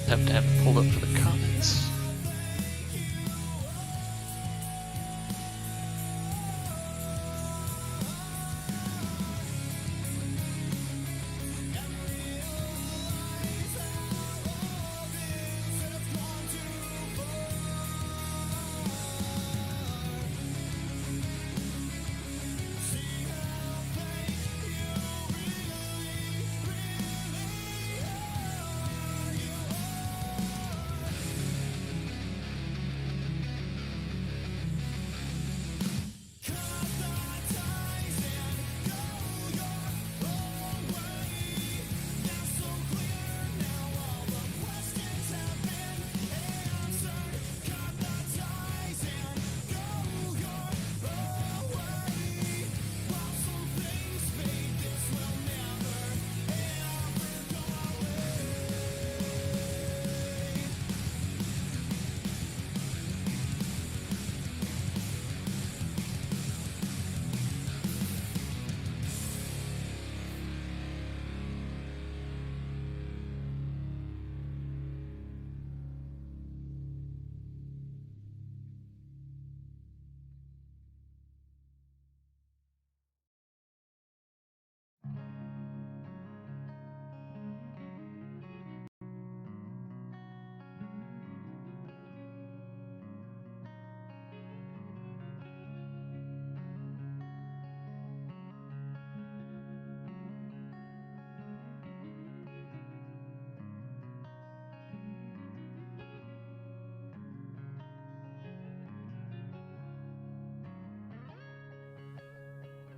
Have to have it pulled up for the comments.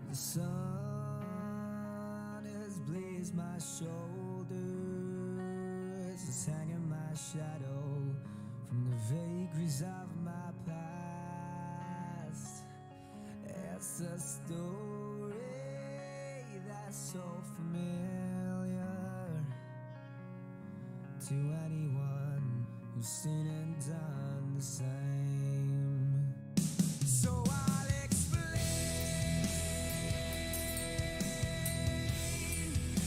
The sun has blazed my shoulders, it's hanging my shadow from the vagaries of my past. It's a story that's so familiar to anyone who's seen and done the same. So I'll explain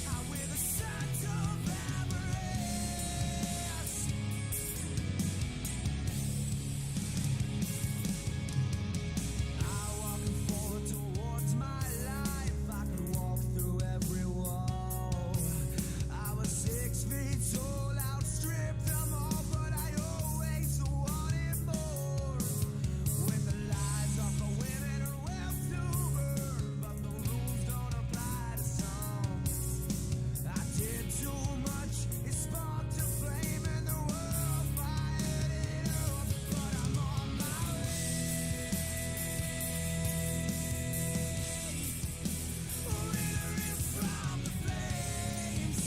how we're the sons of avarice. I walking forward towards my life. I could walk through every wall. I was 6 feet tall, outstripped them all, but I always wanted more. When the lies of the women are left to burn, but the rules don't apply to some. I did too much, it sparked a flame and the world fired it up. But I'm on my way, withering from the flames,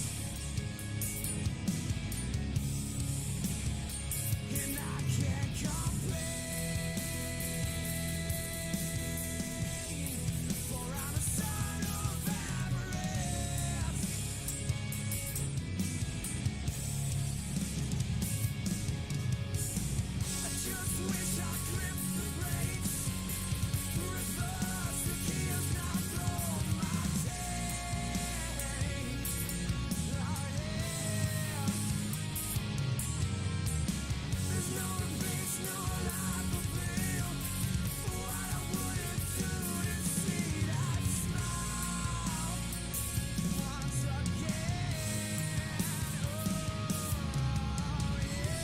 and I can't complain, for I'm a son of avarice. I just wish I clipped the brakes, reverse the gears, now blow my tank. Oh yeah. There's no place, no life to feel. What I wouldn't do to see that smile once again. Oh yeah.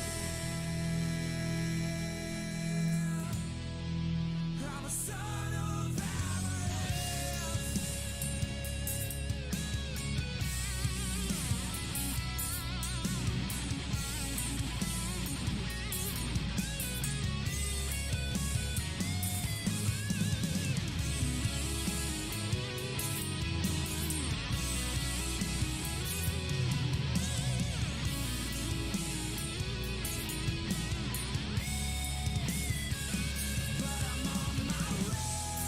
I'm a son of avarice. But I'm on my way,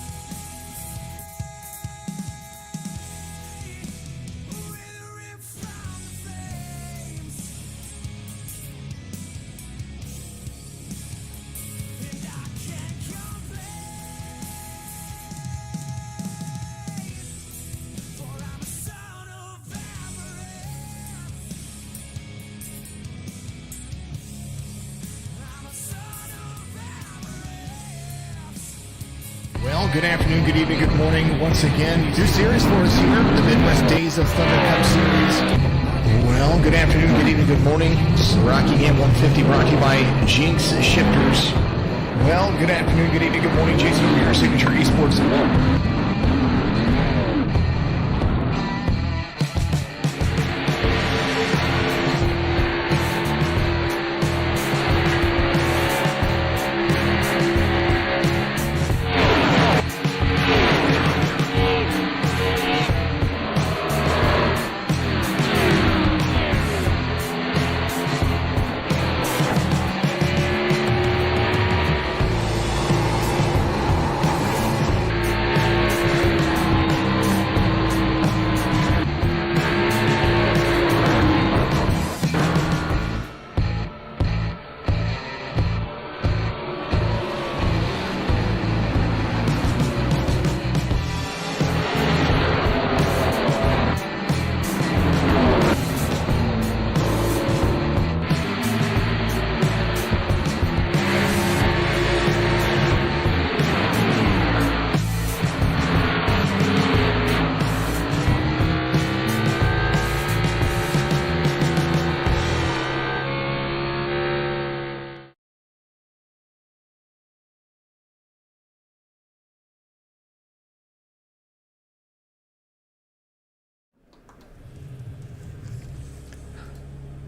Well, good afternoon, good evening, good morning. Once again, new series for us here, the Midwest Days of Thunder Cup Series. Well, good afternoon, good evening, good morning. Rocky Game 150 brought to you by Jinx Shifters. Well, good afternoon, good evening, good morning. Jason over here, Signature Esports.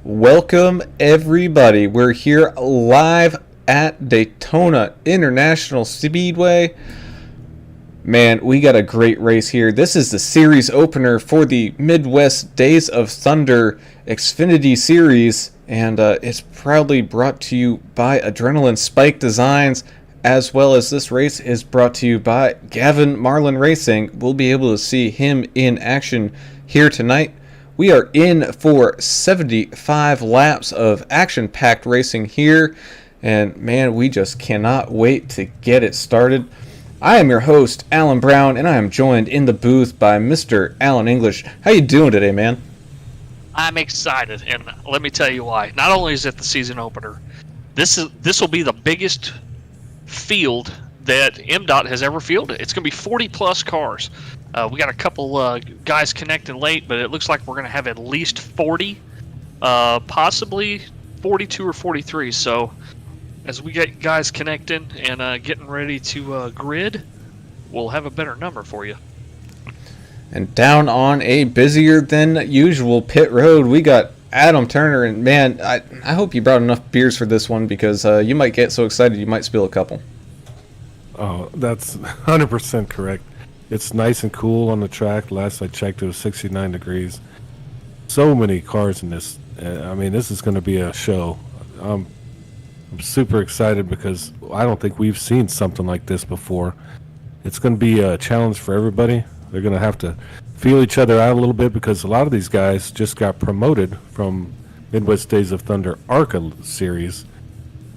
Welcome everybody. We're here live at Daytona International Speedway. Man, we got a great race here. This is the series opener for the Midwest Days of Thunder Xfinity series, and it's proudly brought to you by Adrenaline Spike Designs, as well as this race is brought to you by Gavin Marlin Racing. We'll be able to see him in action here tonight. We are in for 75 laps of action-packed racing here, and man, we just cannot wait to get it started. I am your host, Alan Brown, and I am joined in the booth by Mr. Alan English. How you doing today, man? I'm excited, and let me tell you why. Not only is it the season opener, this will be the biggest field that MDOT has ever fielded. It's going to be 40-plus cars. We got a couple guys connecting late, but it looks like we're going to have at least 40, possibly 42 or 43. So as we get guys connecting and getting ready to grid, we'll have a better number for you. And down on a busier than usual pit road, we got Adam Turner. And man, I hope you brought enough beers for this one, because you might get so excited you might spill a couple. Oh, that's 100% correct. It's nice and cool on the track. Last I checked, it was 69 degrees. So many cars in this. I mean, this is going to be a show. I'm super excited because I don't think we've seen something like this before. It's going to be a challenge for everybody. They're going to have to feel each other out a little bit, because a lot of these guys just got promoted from Midwest Days of Thunder ARCA series.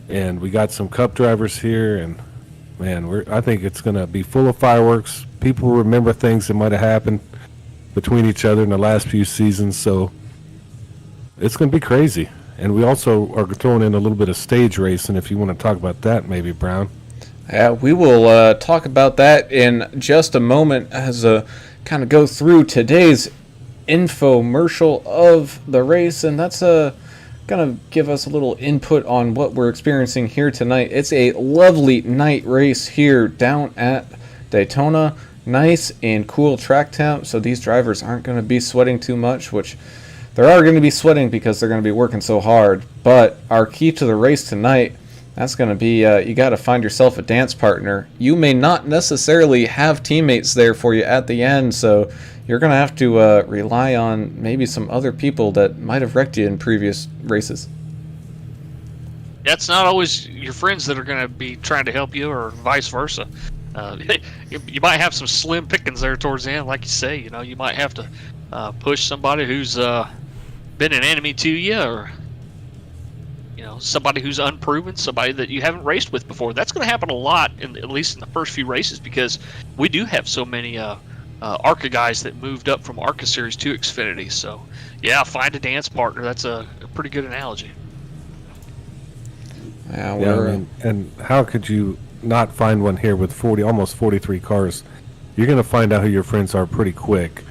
And we got some cup drivers here, and man, I think it's going to be full of fireworks. People remember things that might have happened between each other in the last few seasons, so it's going to be crazy. And we also are throwing in a little bit of stage racing, if you want to talk about that, maybe, Brown. Yeah, we will talk about that in just a moment as kind of go through today's infomercial of the race, and that's going to give us a little input on what we're experiencing here tonight. It's a lovely night race here down at Daytona. Nice and cool track temp, so these drivers aren't going to be sweating too much, which they are going to be sweating because they're going to be working so hard. But our key to the race tonight, that's going to be you got to find yourself a dance partner. You may not necessarily have teammates there for you at the end, so you're going to have to rely on maybe some other people that might have wrecked you in previous races. Yeah, it's not always your friends that are going to be trying to help you, or vice versa. You might have some slim pickings there towards the end, like you say. You know, you might have to push somebody who's been an enemy to you, or somebody who's unproven, somebody that you haven't raced with before. That's going to happen a lot, at least in the first few races, because we do have so many ARCA guys that moved up from ARCA Series to Xfinity. So, yeah, find a dance partner. That's a pretty good analogy. Yeah, and how could you not find one here with almost 43 cars. You're going to find out who your friends are pretty quick.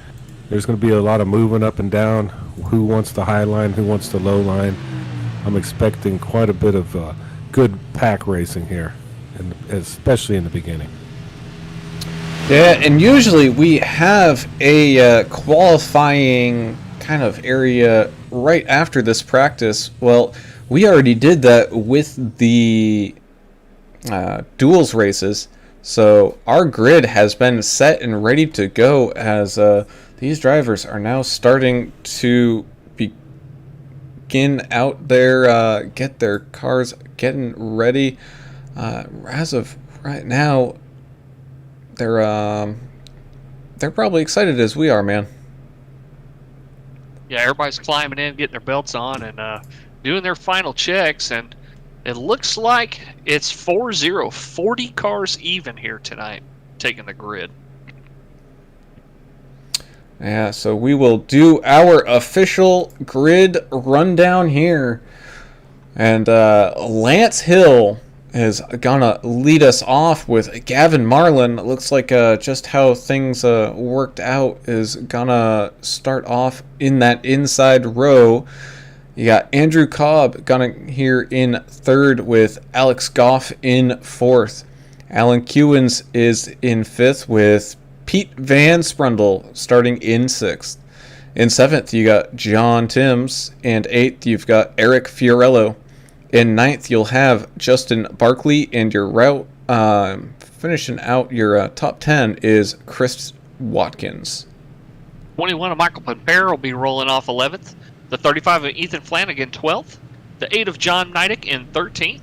There's going to be a lot of moving up and down. Who wants the high line? Who wants the low line? I'm expecting quite a bit of good pack racing here, and especially in the beginning. Yeah, and usually we have a qualifying kind of area right after this practice. Well, we already did that with the duels races, so our grid has been set and ready to go as these drivers are now starting to begin out there, get their cars getting ready. As of right now, they're probably excited as we are, man. Yeah, everybody's climbing in, getting their belts on, and doing their final checks, and it looks like it's 4-0, 40 cars even here tonight, taking the grid. Yeah, so we will do our official grid rundown here. And Lance Hill is gonna lead us off with Gavin Marlin. It looks like just how things worked out is gonna start off in that inside row. You got Andrew Cobb gonna here in third with Alex Goff in fourth. Alan Kewins is in fifth with Pete Van Sprundle starting in sixth. In seventh, you got John Timms. And eighth, you've got Eric Fiorello. In ninth, you'll have Justin Barkley. And your route, finishing out your top 10 is Chris Watkins. 21 of Michael Pampera will be rolling off 11th. The 35 of Ethan Flanagan, 12th. The 8 of John Neidick in 13th.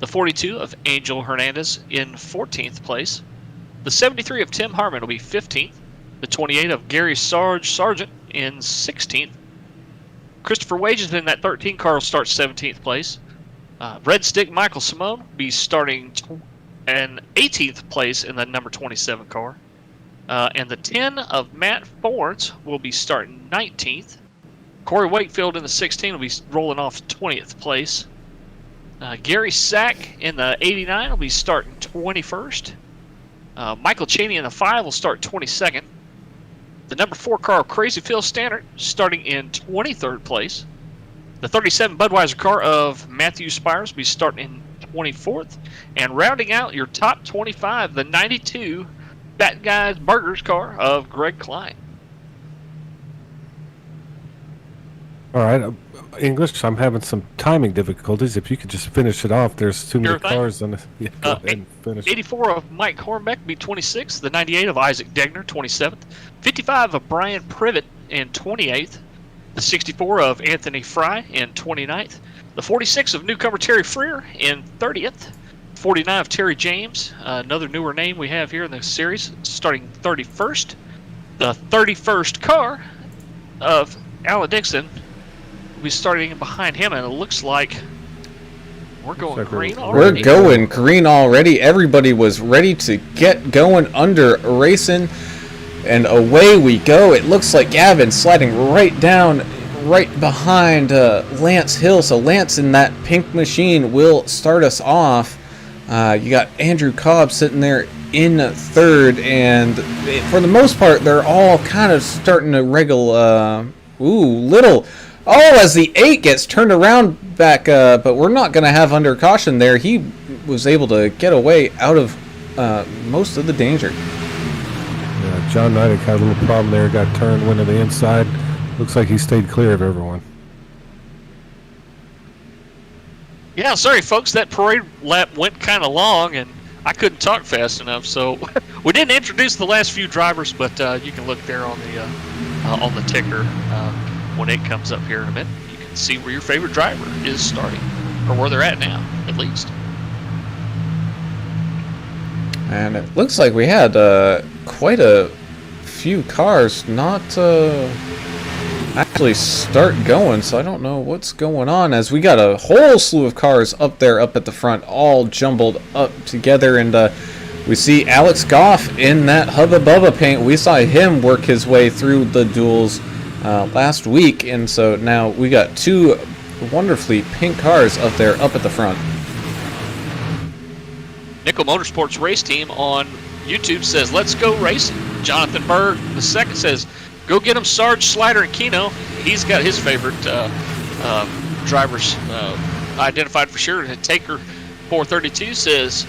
The 42 of Angel Hernandez in 14th place. The 73 of Tim Harmon will be 15th. The 28 of Gary Sargent in 16th. Christopher Wages in that 13 car will start 17th place. Red Stick Michael Simone will be starting in 18th place in the number 27 car. And the 10 of Matt Fords will be starting 19th. Corey Wakefield in the 16 will be rolling off 20th place. Gary Sack in the 89 will be starting 21st. Michael Cheney in the 5 will start 22nd. The number 4 car of Crazy Phil Stannard starting in 23rd place. The 37 Budweiser car of Matthew Spires will be starting in 24th. And rounding out your top 25, the 92 Fat Guys Burgers car of Greg Klein. All right, English, I'm having some timing difficulties. If you could just finish it off. There's too many cars on the... Yeah, go ahead and finish. 84 of Mike Hornbeck will be 26th. The 98 of Isaac Degner, 27th. 55 of Brian Privet in 28th. The 64 of Anthony Fry in 29th. The 46 of newcomer Terry Freer in 30th. 49 of Terry James, another newer name we have here in the series, starting 31st. The 31st car of Alan Dixon will be starting behind him, and it looks like we're going green already. We're going green already. Everybody was ready to get going under racing, and away we go. It looks like Gavin sliding right down, right behind Lance Hill. So Lance in that pink machine will start us off. You got Andrew Cobb sitting there in third, and for the most part, they're all kind of starting to wriggle. As the 8 gets turned around back, but we're not going to have under caution there. He was able to get away out of most of the danger. Yeah, John Neidick had a little problem there, got turned, went to the inside. Looks like he stayed clear of everyone. Yeah, sorry folks, that parade lap went kind of long, and I couldn't talk fast enough, so we didn't introduce the last few drivers, but you can look there on the ticker when it comes up here in a minute. You can see where your favorite driver is starting, or where they're at now, at least. And it looks like we had quite a few cars not actually start going, so I don't know what's going on, as we got a whole slew of cars up there, up at the front, all jumbled up together, and we see Alex Goff in that Hubba Bubba paint. We saw him work his way through the duels last week, and so now we got two wonderfully pink cars up there, up at the front. Nickel Motorsports Race Team on YouTube says, let's go racing. Jonathan Berg the second says, go get him Sarge, Slider, and Keno. He's got his favorite drivers identified for sure. Taker 432 says,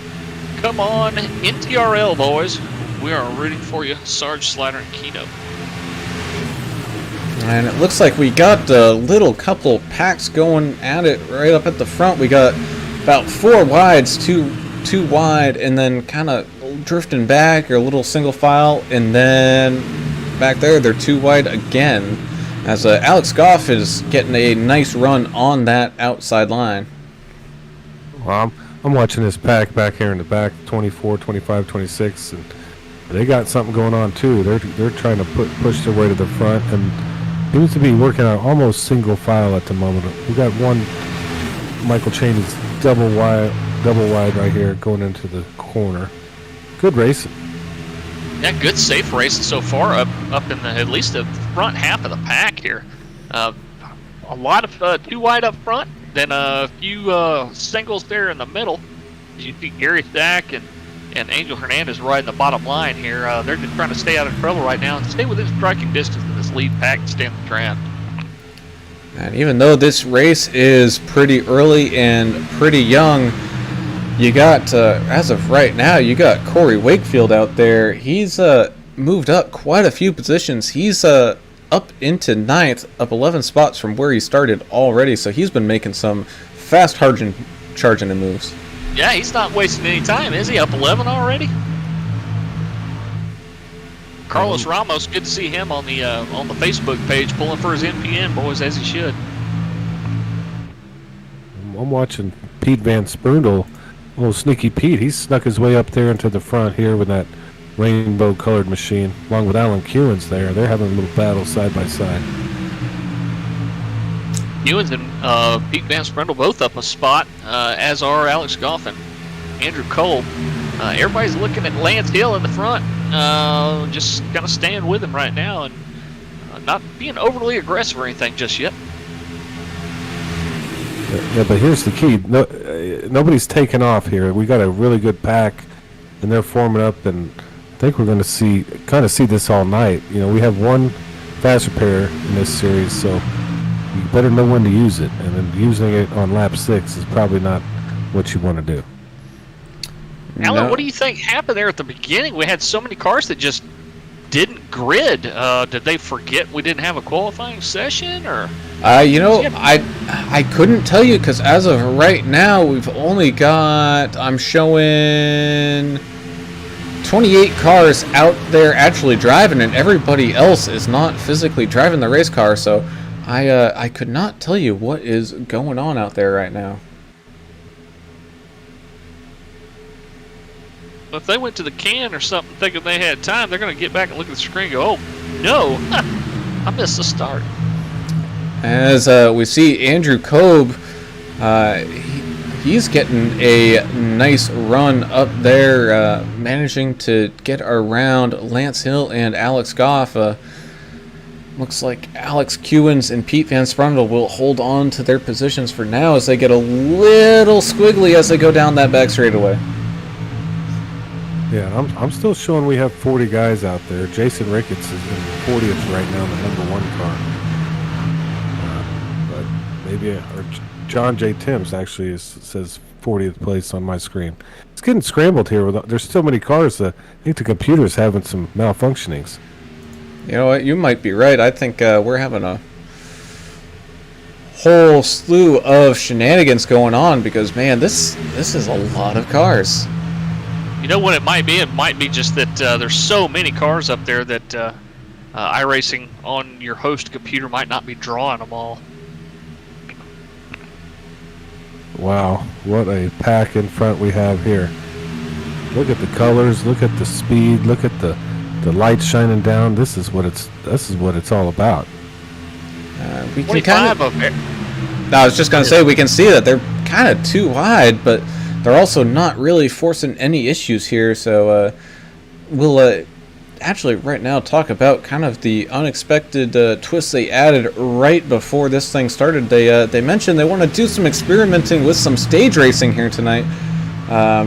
come on, NTRL boys. We are rooting for you, Sarge, Slider, and Keno. And it looks like we got a little couple packs going at it right up at the front. We got about 4 wides, two wide, and then kind of drifting back, or a little single file, and then back there they're 2 wide again, as Alex Goff is getting a nice run on that outside line. Well, I'm watching this pack back here in the back, 24, 25, 26, and they got something going on too. They're trying to push their way to the front, and seems to be working on almost single file at the moment. We got one Michael Chaney's double wide right here going into the corner. Good racing. Yeah, good safe racing so far up in the at least the front half of the pack here. A lot of 2 wide up front, then a few singles there in the middle. You see Gary Stack and Angel Hernandez riding the bottom line here. They're just trying to stay out of trouble right now and stay within striking distance of this lead pack and stay on the track. And even though this race is pretty early and pretty young, you got, as of right now, you got Corey Wakefield out there. He's moved up quite a few positions. He's up into 9th, up 11 spots from where he started already, so he's been making some fast charging and moves. Yeah, he's not wasting any time, is he? Up 11 already? Carlos Ramos, good to see him on the Facebook page, pulling for his NPN, boys, as he should. I'm watching Pete Van Sprundle. Oh, Sneaky Pete, he's snuck his way up there into the front here with that rainbow-colored machine, along with Alan Kewins there. They're having a little battle side by side. Ewins and Pete Van Sprendel both up a spot, as are Alex Goff and Andrew Cole. Everybody's looking at Lance Hill in the front, just kind of staying with him right now and not being overly aggressive or anything just yet. Yeah, but here's the key. Nobody's taken off here. We got a really good pack, and they're forming up, and I think we're going to see this all night. You know, we have one fast repair in this series, so you better know when to use it, and then using it on lap 6 is probably not what you want to do. Alan, what do you think happened there at the beginning? We had so many cars that just didn't grid. Did they forget we didn't have a qualifying session, or? I couldn't tell you, because as of right now, we've only got, I'm showing 28 cars out there actually driving, and everybody else is not physically driving the race car, so I could not tell you what is going on out there right now. If they went to the can or something thinking they had time, they're going to get back and look at the screen and go, oh, no, I missed the start. As we see Andrew Kobe, he's getting a nice run up there, managing to get around Lance Hill and Alex Goff. Looks like Alex Kewins and Pete Van Sprundle will hold on to their positions for now as they get a little squiggly as they go down that back straightaway. Yeah, I'm still showing we have 40 guys out there. Jason Ricketts is in 40th right now, the number 1 car. But maybe, or John J. Timms actually says 40th place on my screen. It's getting scrambled here. There's so many cars. I think the computer's having some malfunctionings. You know what? You might be right. I think we're having a whole slew of shenanigans going on because, man, this is a lot of cars. You know what it might be? It might be just that there's so many cars up there that iRacing on your host computer might not be drawing them all. Wow, what a pack in front we have here. Look at the colors, look at the speed, look at the lights shining down. This is what it's all about. We can kind of. I was just gonna say we can see that they're kind of too wide, but they're also not really forcing any issues here. So we'll actually right now talk about kind of the unexpected twists they added right before this thing started. They mentioned they want to do some experimenting with some stage racing here tonight.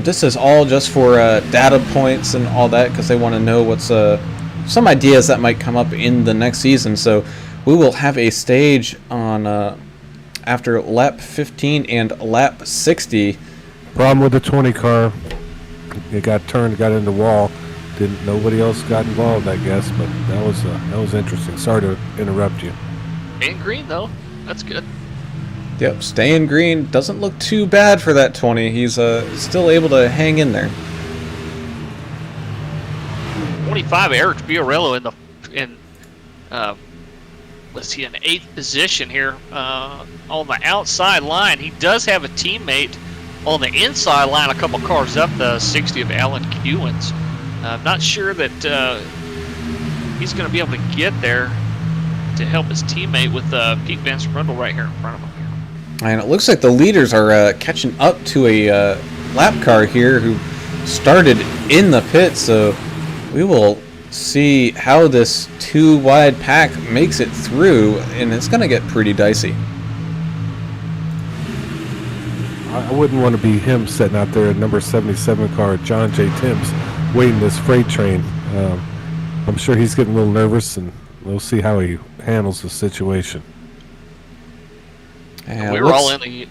This is all just for data points and all that, because they want to know what's some ideas that might come up in the next season. So we will have a stage on after lap 15 and lap 60. Problem with the 20 car, it got turned, got in the wall. Nobody else got involved, I guess, but that was interesting. Sorry to interrupt you. In green though, that's good. Yep, staying green doesn't look too bad for that 20. He's still able to hang in there. 25, Eric Biorello in let's see, in 8th position here on the outside line. He does have a teammate on the inside line, a couple cars up, the 60 of Alan Kewins. I'm not sure that he's going to be able to get there to help his teammate with Pete Van Sprundle right here in front of him. And it looks like the leaders are catching up to a lap car here who started in the pit, so we will see how this 2-wide pack makes it through, and it's going to get pretty dicey. I wouldn't want to be him sitting out there at number 77 car, John J. Timms, waiting this freight train. I'm sure he's getting a little nervous, and we'll see how he handles the situation. And we were all in the...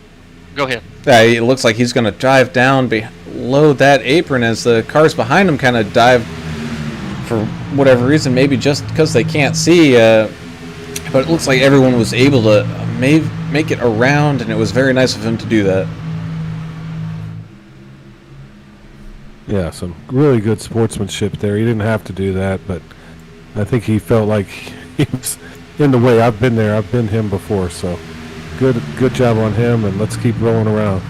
Go ahead. It looks like he's going to drive down below that apron as the cars behind him kind of dive for whatever reason, maybe just because they can't see. But it looks like everyone was able to make it around, and it was very nice of him to do that. Yeah, some really good sportsmanship there. He didn't have to do that, but I think he felt like he was in the way. I've been there. I've been him before, so good job on him, and let's keep rolling around.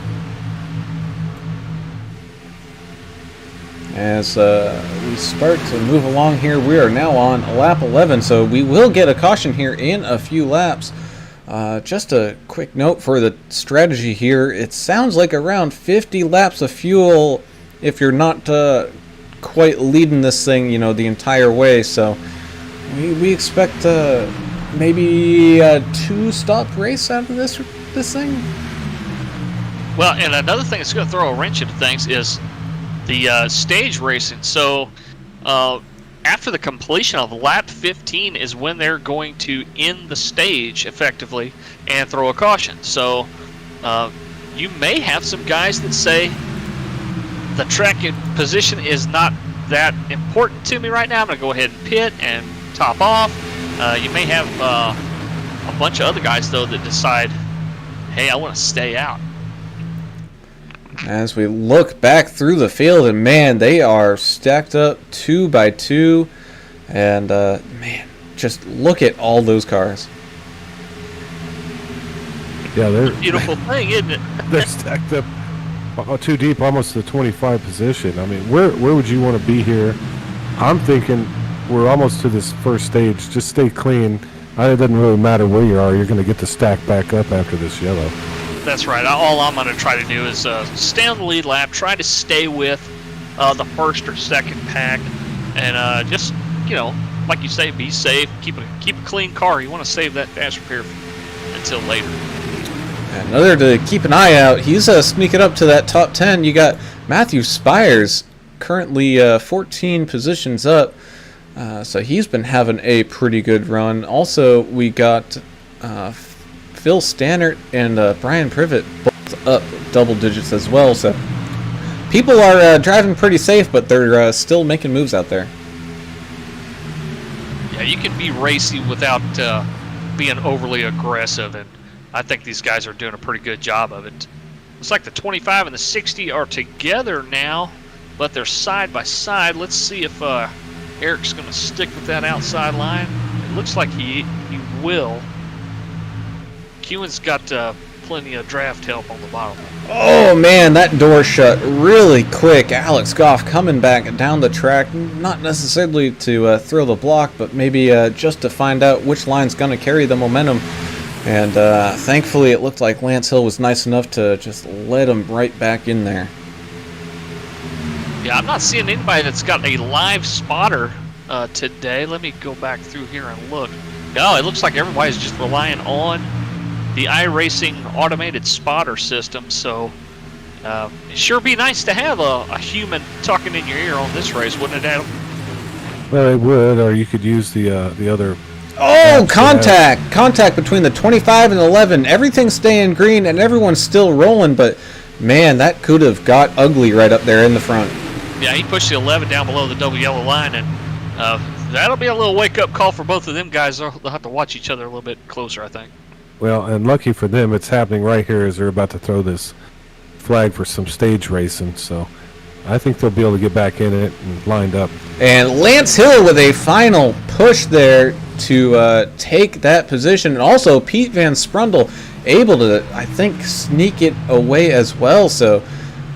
As we start to move along here, we are now on lap 11, so we will get a caution here in a few laps. Just a quick note for the strategy here. It sounds like around 50 laps of fuel if you're not quite leading this thing, the entire way. So we expect maybe a 2-stop race out of this thing. Well, and another thing that's going to throw a wrench into things is the stage racing. So after the completion of lap 15 is when they're going to end the stage effectively and throw a caution. So you may have some guys that say the track position is not that important to me right now. I'm going to go ahead and pit and top off. You may have a bunch of other guys, though, that decide, hey, I want to stay out. As we look back through the field, and man, they are stacked up 2 by 2, and man, just look at all those cars. Yeah, they're Beautiful thing, isn't it? they're stacked up too deep, almost to the 25 position. I mean, where would you want to be here? I'm thinking we're almost to this first stage. Just stay clean. It doesn't really matter where you are. You're going to get the stack back up after this yellow. That's right. All I'm going to try to do is stay on the lead lap, try to stay with the first or second pack, and just, like you say, be safe, keep a clean car. You want to save that dash repair until later. Another to keep an eye out. He's sneaking up to that top 10. You got Matthew Spires, currently 14 positions up. So he's been having a pretty good run. Also, we got Phil Stannard and Brian Privet both up double digits as well. So people are driving pretty safe, but they're still making moves out there. Yeah, you can be racy without being overly aggressive, and I think these guys are doing a pretty good job of it. Looks like the 25 and the 60 are together now, but they're side by side. Let's see if Eric's going to stick with that outside line. It looks like he will. Kewen's got plenty of draft help on the bottom. Oh man, that door shut really quick. Alex Goff coming back down the track, not necessarily to throw the block, but maybe just to find out which line's going to carry the momentum. And thankfully it looked like Lance Hill was nice enough to just let him right back in there. Yeah, I'm not seeing anybody that's got a live spotter today. Let me go back through here and look. No, it looks like everybody's just relying on the iRacing automated spotter system. So It'd sure be nice to have a human talking in your ear on this race, wouldn't it, Adam? Well, it would, or you could use the other. Oh, contact between the 25 and 11. Everything's staying green and everyone's still rolling, but man, that could have got ugly right up there in the front. Yeah, he pushed the 11 down below the double yellow line, and that'll be a little wake-up call for both of them guys. They'll have to watch each other a little bit closer, I think. Well, and lucky for them, it's happening right here as they're about to throw this flag for some stage racing, so I think they'll be able to get back in it and lined up. And Lance Hill with a final push there to take that position. And also Pete Van Sprundle able to, I think, sneak it away as well. So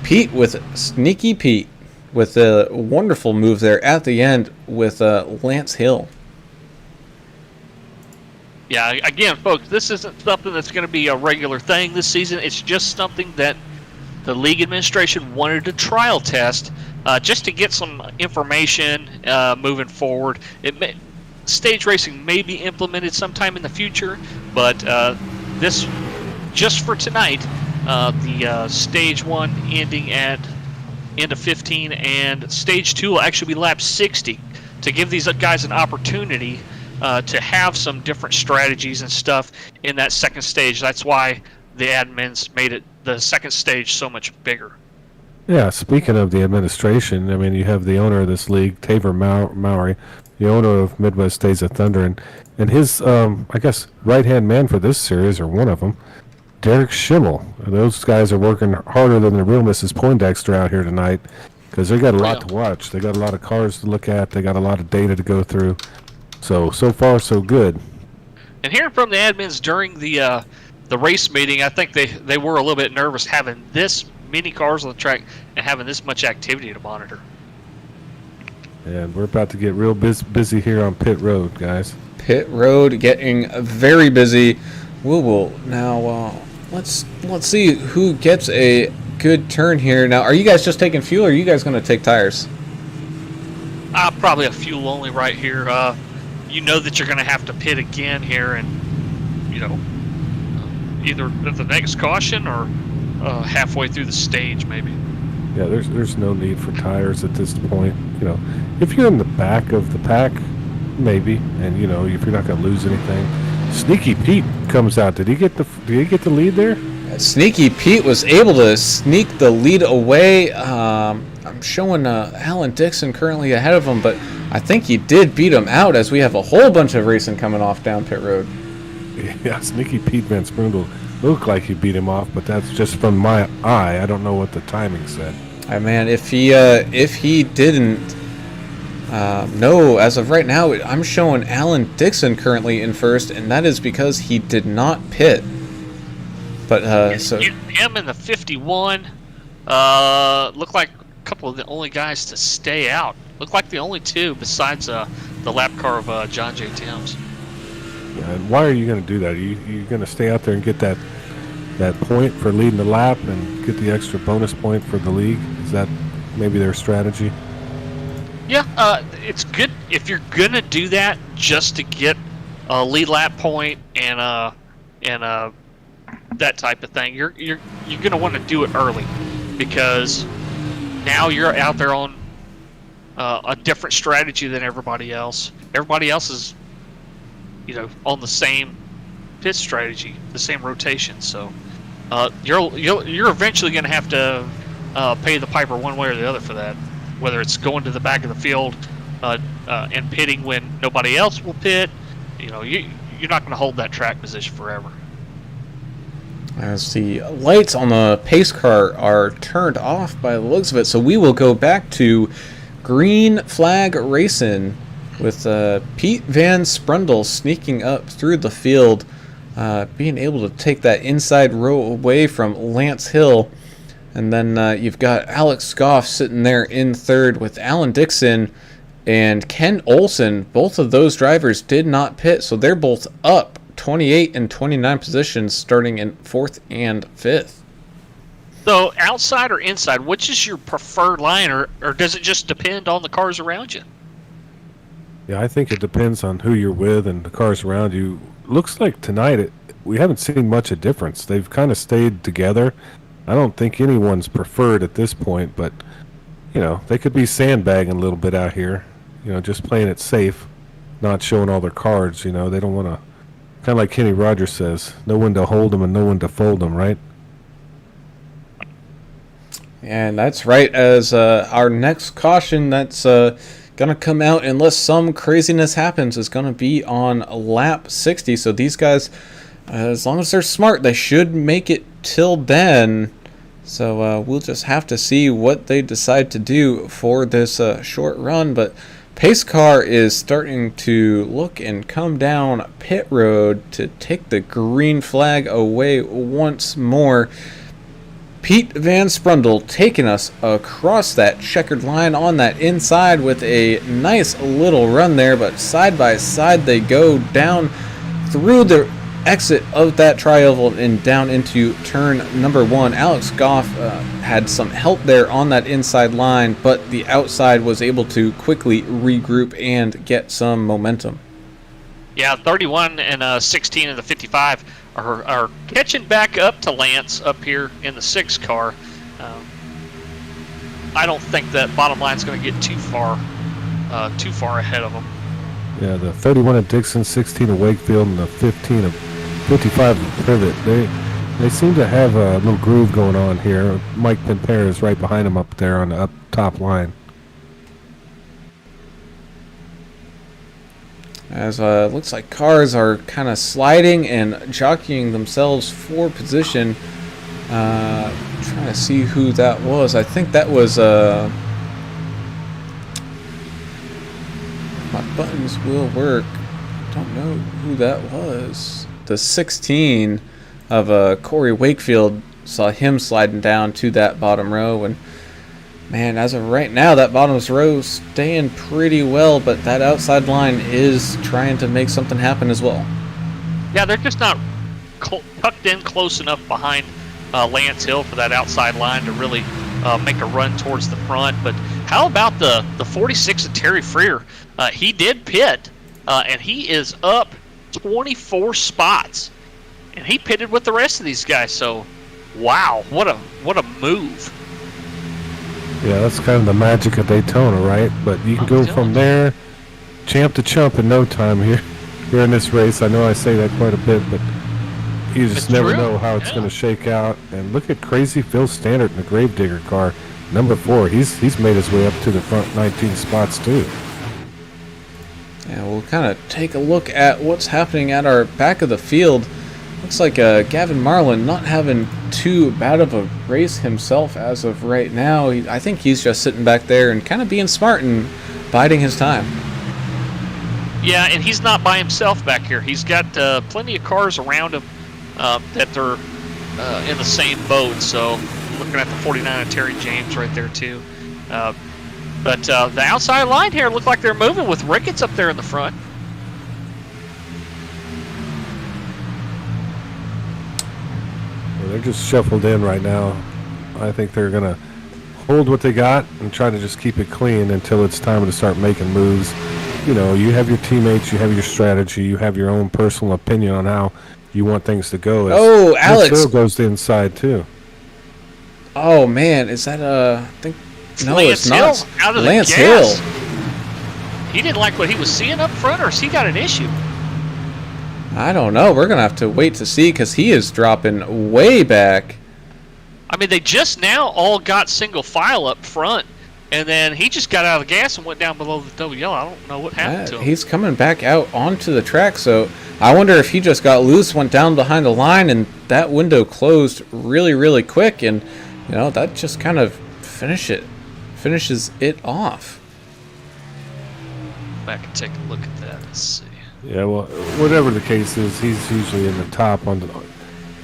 Pete with Sneaky Pete with a wonderful move there at the end with Lance Hill. Yeah, again, folks, this isn't something that's going to be a regular thing this season. It's just something that the league administration wanted to trial test just to get some information moving forward. Stage racing may be implemented sometime in the future, but this, just for tonight, the stage 1 ending at end of 15, and stage 2 will actually be lap 60 to give these guys an opportunity to have some different strategies and stuff in that second stage. That's why the admins made the second stage so much bigger. Yeah, speaking of the administration, I mean, you have the owner of this league, Tabor Mowry, the owner of Midwest Days of Thunder, and his, I guess, right-hand man for this series, or one of them, Derek Schimmel. Those guys are working harder than the real Mrs. Poindexter out here tonight, because they got a lot to watch. They got a lot of cars to look at. They got a lot of data to go through. So far, so good. And hearing from the admins during the race meeting, I think they were a little bit nervous having this many cars on the track and having this much activity to monitor. And we're about to get real busy here on pit road, guys. Pit road getting very busy. We will now let's see who gets a good turn here. Now, are you guys just taking fuel, or are you guys going to take tires? Probably a fuel only right here. You know that you're going to have to pit again here, and either at the next caution or halfway through the stage, maybe. Yeah, there's no need for tires at this point. If you're in the back of the pack, maybe, and if you're not going to lose anything. Sneaky Pete comes out. Did he get the lead there? Sneaky Pete was able to sneak the lead away. I'm showing Alan Dixon currently ahead of him, but I think he did beat him out, as we have a whole bunch of racing coming off down pit road. Yeah, Sneaky Pete Van Sprundle looked like he beat him off, but that's just from my eye. I don't know what the timing said. Man, if he didn't, no, as of right now, I'm showing Alan Dixon currently in first, and that is because he did not pit. But so him in the 51 looked like a couple of the only guys to stay out. Looked like the only two besides the lap car of John J. Timms. Yeah, and why are you going to do that? Are you going to stay out there and get that point for leading the lap and get the extra bonus point for the league? Is that maybe their strategy? Yeah, it's good if you're going to do that just to get a lead lap point and that type of thing. You're going to want to do it early, because now you're out there on a different strategy than everybody else. Everybody else is, on the same pit strategy, the same rotation. So you're eventually going to have to pay the piper one way or the other for that. Whether it's going to the back of the field and pitting when nobody else will pit, you're not going to hold that track position forever. As the lights on the pace car are turned off by the looks of it, so we will go back to green flag racing with Pete Van Sprundle sneaking up through the field, being able to take that inside row away from Lance Hill. And then you've got Alex Goff sitting there in third with Alan Dixon and Ken Olson. Both of those drivers did not pit, so they're both up 28 and 29 positions, starting in 4th and 5th. So outside or inside, which is your preferred line, or does it just depend on the cars around you? Yeah, I think it depends on who you're with and the cars around you. Looks like tonight we haven't seen much of a difference. They've kind of stayed together. I don't think anyone's preferred at this point, but they could be sandbagging a little bit out here, just playing it safe, not showing all their cards. They don't want to, kind of like Kenny Rogers says, no one to hold them and no one to fold them, right? And that's right, as our next caution that's going to come out unless some craziness happens is going to be on lap 60. So these guys, as long as they're smart, they should make it till then. So we'll just have to see what they decide to do for this short run. But pace car is starting to look and come down pit road to take the green flag away once more. Pete Van Sprundle taking us across that checkered line on that inside with a nice little run there, but side by side they go down through the exit of that tri-oval and down into turn number 1. Alex Goff had some help there on that inside line, but the outside was able to quickly regroup and get some momentum. Yeah, 31 and 16 in the 55 are catching back up to Lance up here in the 6 car. I don't think that bottom line's going to get too far ahead of them. Yeah, the 31 of Dixon, 16 of Wakefield, and the 55 of Privet. They seem to have a little groove going on here. Mike Pimpere is right behind him up there on the up top line. As looks like cars are kind of sliding and jockeying themselves for position. Trying to see who that was. I think that was my buttons will work. Don't know who that was. The 16 of Corey Wakefield, saw him sliding down to that bottom row, and man, as of right now, that bottom row staying pretty well, but that outside line is trying to make something happen as well. Yeah, they're just not tucked in close enough behind Lance Hill for that outside line to really make a run towards the front. But how about the 46 of Terry Freer? He did pit, and he is up 24 spots, and he pitted with the rest of these guys. So, wow, what a move! Yeah, that's kind of the magic of Daytona, right? But you can go from there, champ to chump in no time here in this race. I know I say that quite a bit, but you just never know how it's going to shake out. And look at crazy Phil Stannard in the Gravedigger car, number 4. He's made his way up to the front 19 spots too. Yeah, we'll kind of take a look at what's happening at our back of the field. Looks like Gavin Marlin not having too bad of a race himself as of right now. I think he's just sitting back there and kind of being smart and biding his time. Yeah, and he's not by himself back here. He's got plenty of cars around him that are in the same boat. So looking at the 49 of Terry James right there too. But the outside line here looked like they're moving with Ricketts up there in the front. They're just shuffled in right now. I think they're going to hold what they got and try to just keep it clean until it's time to start making moves. You have your teammates, you have your strategy, you have your own personal opinion on how you want things to go. Oh, Alex Phil goes to inside too. Oh man, is that I think no, Lance it's not. Hill out of Lance the gas. Hill. He didn't like what he was seeing up front, or has he got an issue? I don't know. We're gonna have to wait to see because he is dropping way back. I mean, they just now all got single file up front, and then he just got out of the gas and went down below the double yellow. I don't know what happened to him. He's coming back out onto the track, so I wonder if he just got loose, went down behind the line, and that window closed really, really quick, and that just kind of finishes it off. Back and take a look at that. Let's see. Yeah, well, whatever the case is, he's usually in the top on the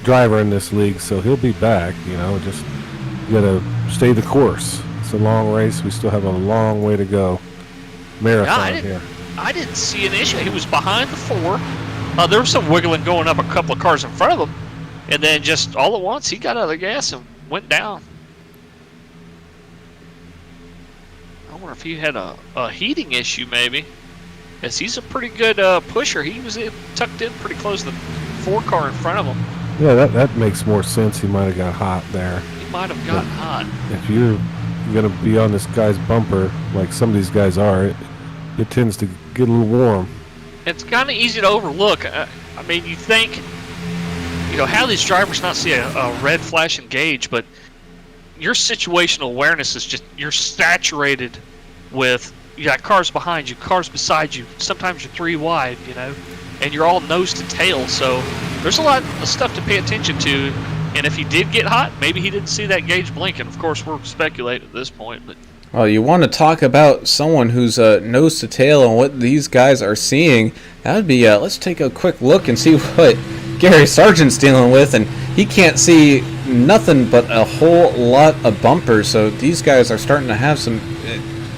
driver in this league, so he'll be back. Just you gotta stay the course. It's a long race. We still have a long way to go. Marathon here. I didn't see an issue. He was behind the 4. There was some wiggling going up a couple of cars in front of him, and then just all at once he got out of the gas and went down. I wonder if he had a heating issue maybe. As he's a pretty good pusher. He was tucked in pretty close to the 4 car in front of him. Yeah, that makes more sense. He might have got hot there. might have gotten hot. If you're going to be on this guy's bumper, like some of these guys are, it tends to get a little warm. It's kind of easy to overlook. I mean, you think, how these drivers not see a red flashing gauge, but your situational awareness is just, you're saturated with, you got cars behind you, cars beside you, sometimes you're 3 wide, and you're all nose to tail, so there's a lot of stuff to pay attention to, and if he did get hot, maybe he didn't see that gauge blinking. Of course, we're speculating at this point, but... Well, you want to talk about someone who's nose to tail and what these guys are seeing, that would be, let's take a quick look and see what Gary Sargent's dealing with, and he can't see nothing but a whole lot of bumpers, so these guys are starting to have some,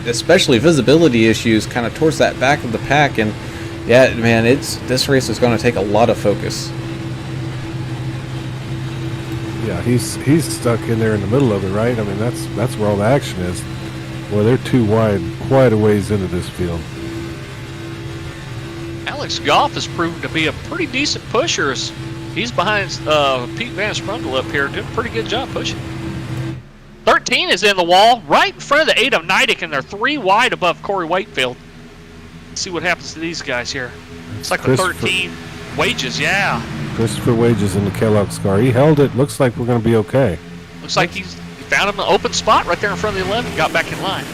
especially visibility issues, kind of towards that back of the pack, and yeah, man, this race is going to take a lot of focus. Yeah, he's stuck in there in the middle of it, right? I mean, that's where all the action is. Well, they're too wide, quite a ways into this field. Alex Goff has proven to be a pretty decent pusher. He's behind Pete Van Sprundle up here, doing a pretty good job pushing. 13 is in the wall, right in front of the 8 of Neidick, and they're 3 wide above Corey Wakefield. Let's see what happens to these guys here. It's like the 13 Wages, yeah. Christopher Wages in the Kellogg's car. He held it. Looks like we're going to be okay. Looks like he found him an open spot right there in front of the 11, got back in line.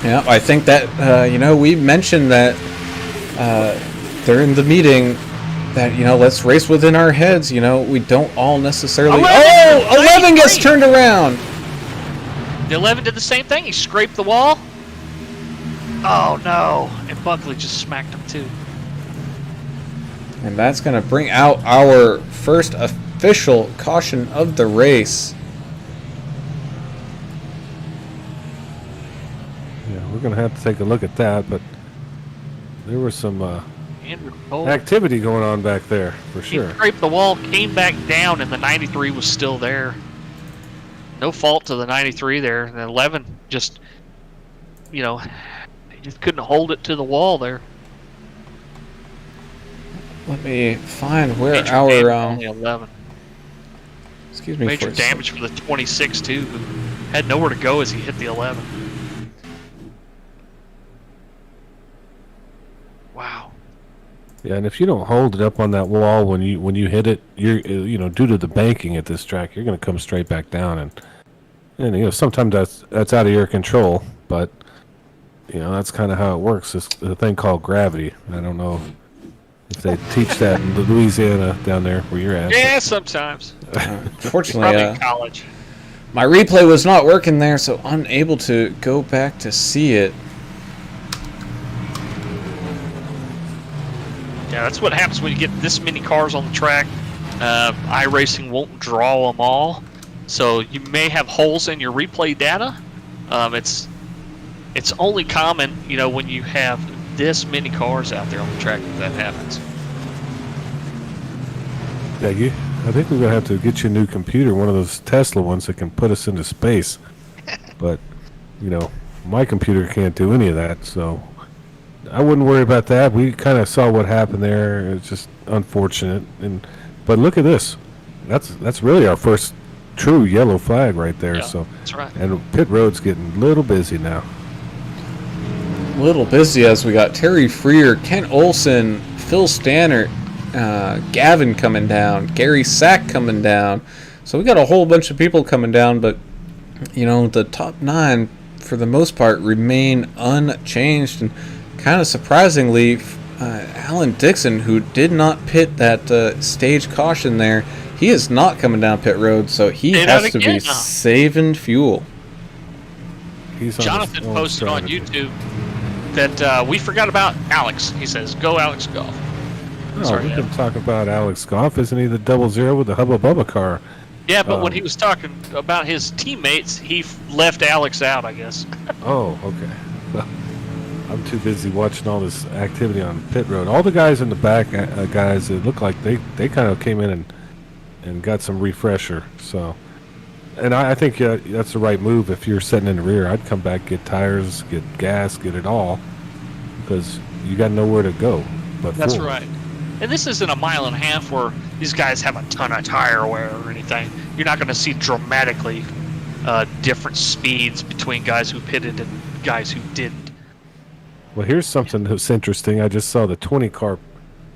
Yeah, I think that, we mentioned that during the meeting that, let's race within our heads. We don't all necessarily... 11 gets turned around! The 11 did the same thing. He scraped the wall. Oh, no. And Buckley just smacked him, too. And that's going to bring out our first official caution of the race. Yeah, we're going to have to take a look at that, but there was some activity going on back there, for sure. He scraped the wall, came back down, and the 93 was still there. No fault to the 93 there. And the 11 just, he just couldn't hold it to the wall there. Let me find where Major our... only 11. Excuse me. Major damage for the 26, too, who had nowhere to go as he hit the 11. Wow. Yeah, and if you don't hold it up on that wall when you hit it, you're due to the banking at this track, you're going to come straight back down, and sometimes that's out of your control, but that's kind of how it works. It's a thing called gravity. I don't know if they teach that in Louisiana down there where you're at. Yeah, sometimes. Fortunately, probably in college. My replay was not working there, so unable to go back to see it. Yeah, that's what happens when you get this many cars on the track. iRacing won't draw them all, so you may have holes in your replay data. It's only common, when you have this many cars out there on the track that happens. Yeah, I think we're gonna have to get you a new computer, one of those Tesla ones that can put us into space. But my computer can't do any of that, so I wouldn't worry about that. We kind of saw what happened there. It's just unfortunate. But look at this. That's really our first true yellow flag right there. Yeah, so that's right. And pit road's getting a little busy now. Little busy as we got Terry Freer, Ken Olson, Phil Stannert, Gavin coming down, Gary Sack coming down. So we got a whole bunch of people coming down, but the top 9 for the most part remain unchanged. And kind of surprisingly, Alan Dixon, who did not pit that stage caution there, he is not coming down pit road, so he has to be saving fuel. Jonathan posted on YouTube that we forgot about Alex. He says, "Go Alex Goff." No, we can talk about Alex Goff. Isn't he the 00 with the Hubba Bubba car? Yeah, but when he was talking about his teammates, he left Alex out, I guess. Oh, okay. Well, I'm too busy watching all this activity on pit road. All the guys in the back, guys, it looked like they kind of came in and got some refresher. So, and I think that's the right move. If you're sitting in the rear, I'd come back, get tires, get gas, get it all, because you got nowhere to go. But that's right. And this isn't a mile and a half where these guys have a ton of tire wear or anything. You're not going to see dramatically different speeds between guys who pitted and guys who didn't. Well, here's something that's interesting. I just saw the 20 car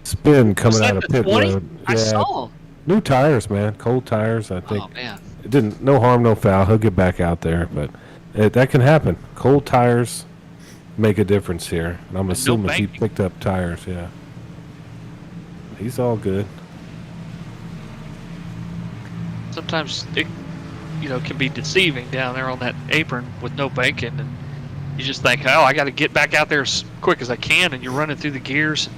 spin coming Was that out of the pit 20? road. I saw. New tires, man. Cold tires. I think Oh man. it didn't. No harm, no foul. He'll get back out there, but that can happen. Cold tires make a difference here. And I'm assuming he banking. picked up tires. Yeah. He's all good. Sometimes it, can be deceiving down there on that apron with no banking, and you just think, oh, I got to get back out there as quick as I can, and you're running through the gears.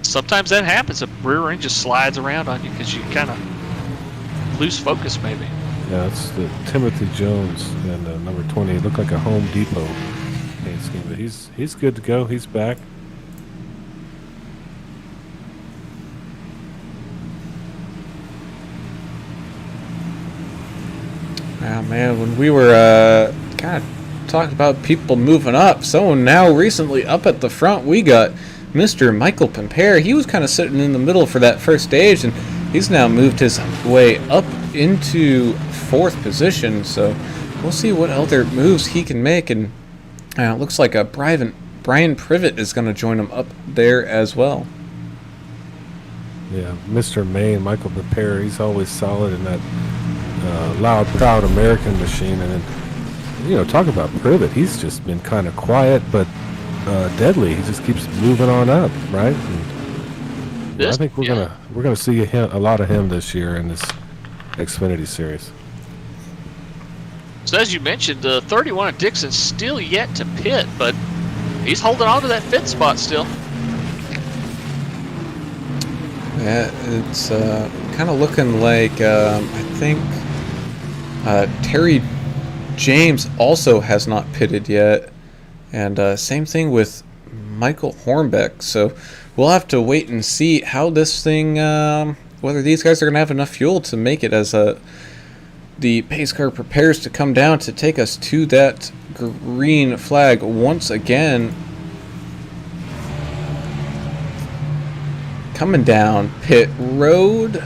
Sometimes that happens. The rear end just slides around on you because you kind of lose focus, maybe. Yeah, it's the Timothy Jones and number 20. It looked like a Home Depot paint scheme, but he's good to go. He's back. Ah, man, when we were kind of talking about people moving up, someone now recently up at the front, we got Mr. Michael Pimpere. He was kind of sitting in the middle for that first stage, and he's now moved his way up into 4th position, so we'll see what other moves he can make, and it looks like Brian Privet is going to join him up there as well. Yeah, Mr. Maine, Michael Pimpere, he's always solid in that loud, proud American machine. And then, talk about Privet. He's just been kind of quiet, but deadly. He just keeps moving on up, right? And I think we're gonna see a lot of him this year in this Xfinity series. So as you mentioned, 31 of Dixon's still yet to pit, but he's holding on to that 5th spot still. Yeah, it's kind of looking like I think Terry James also has not pitted yet, and same thing with Michael Hornbeck. So we'll have to wait and see how this thing, whether these guys are going to have enough fuel to make it as the pace car prepares to come down to take us to that green flag once again. Coming down pit road,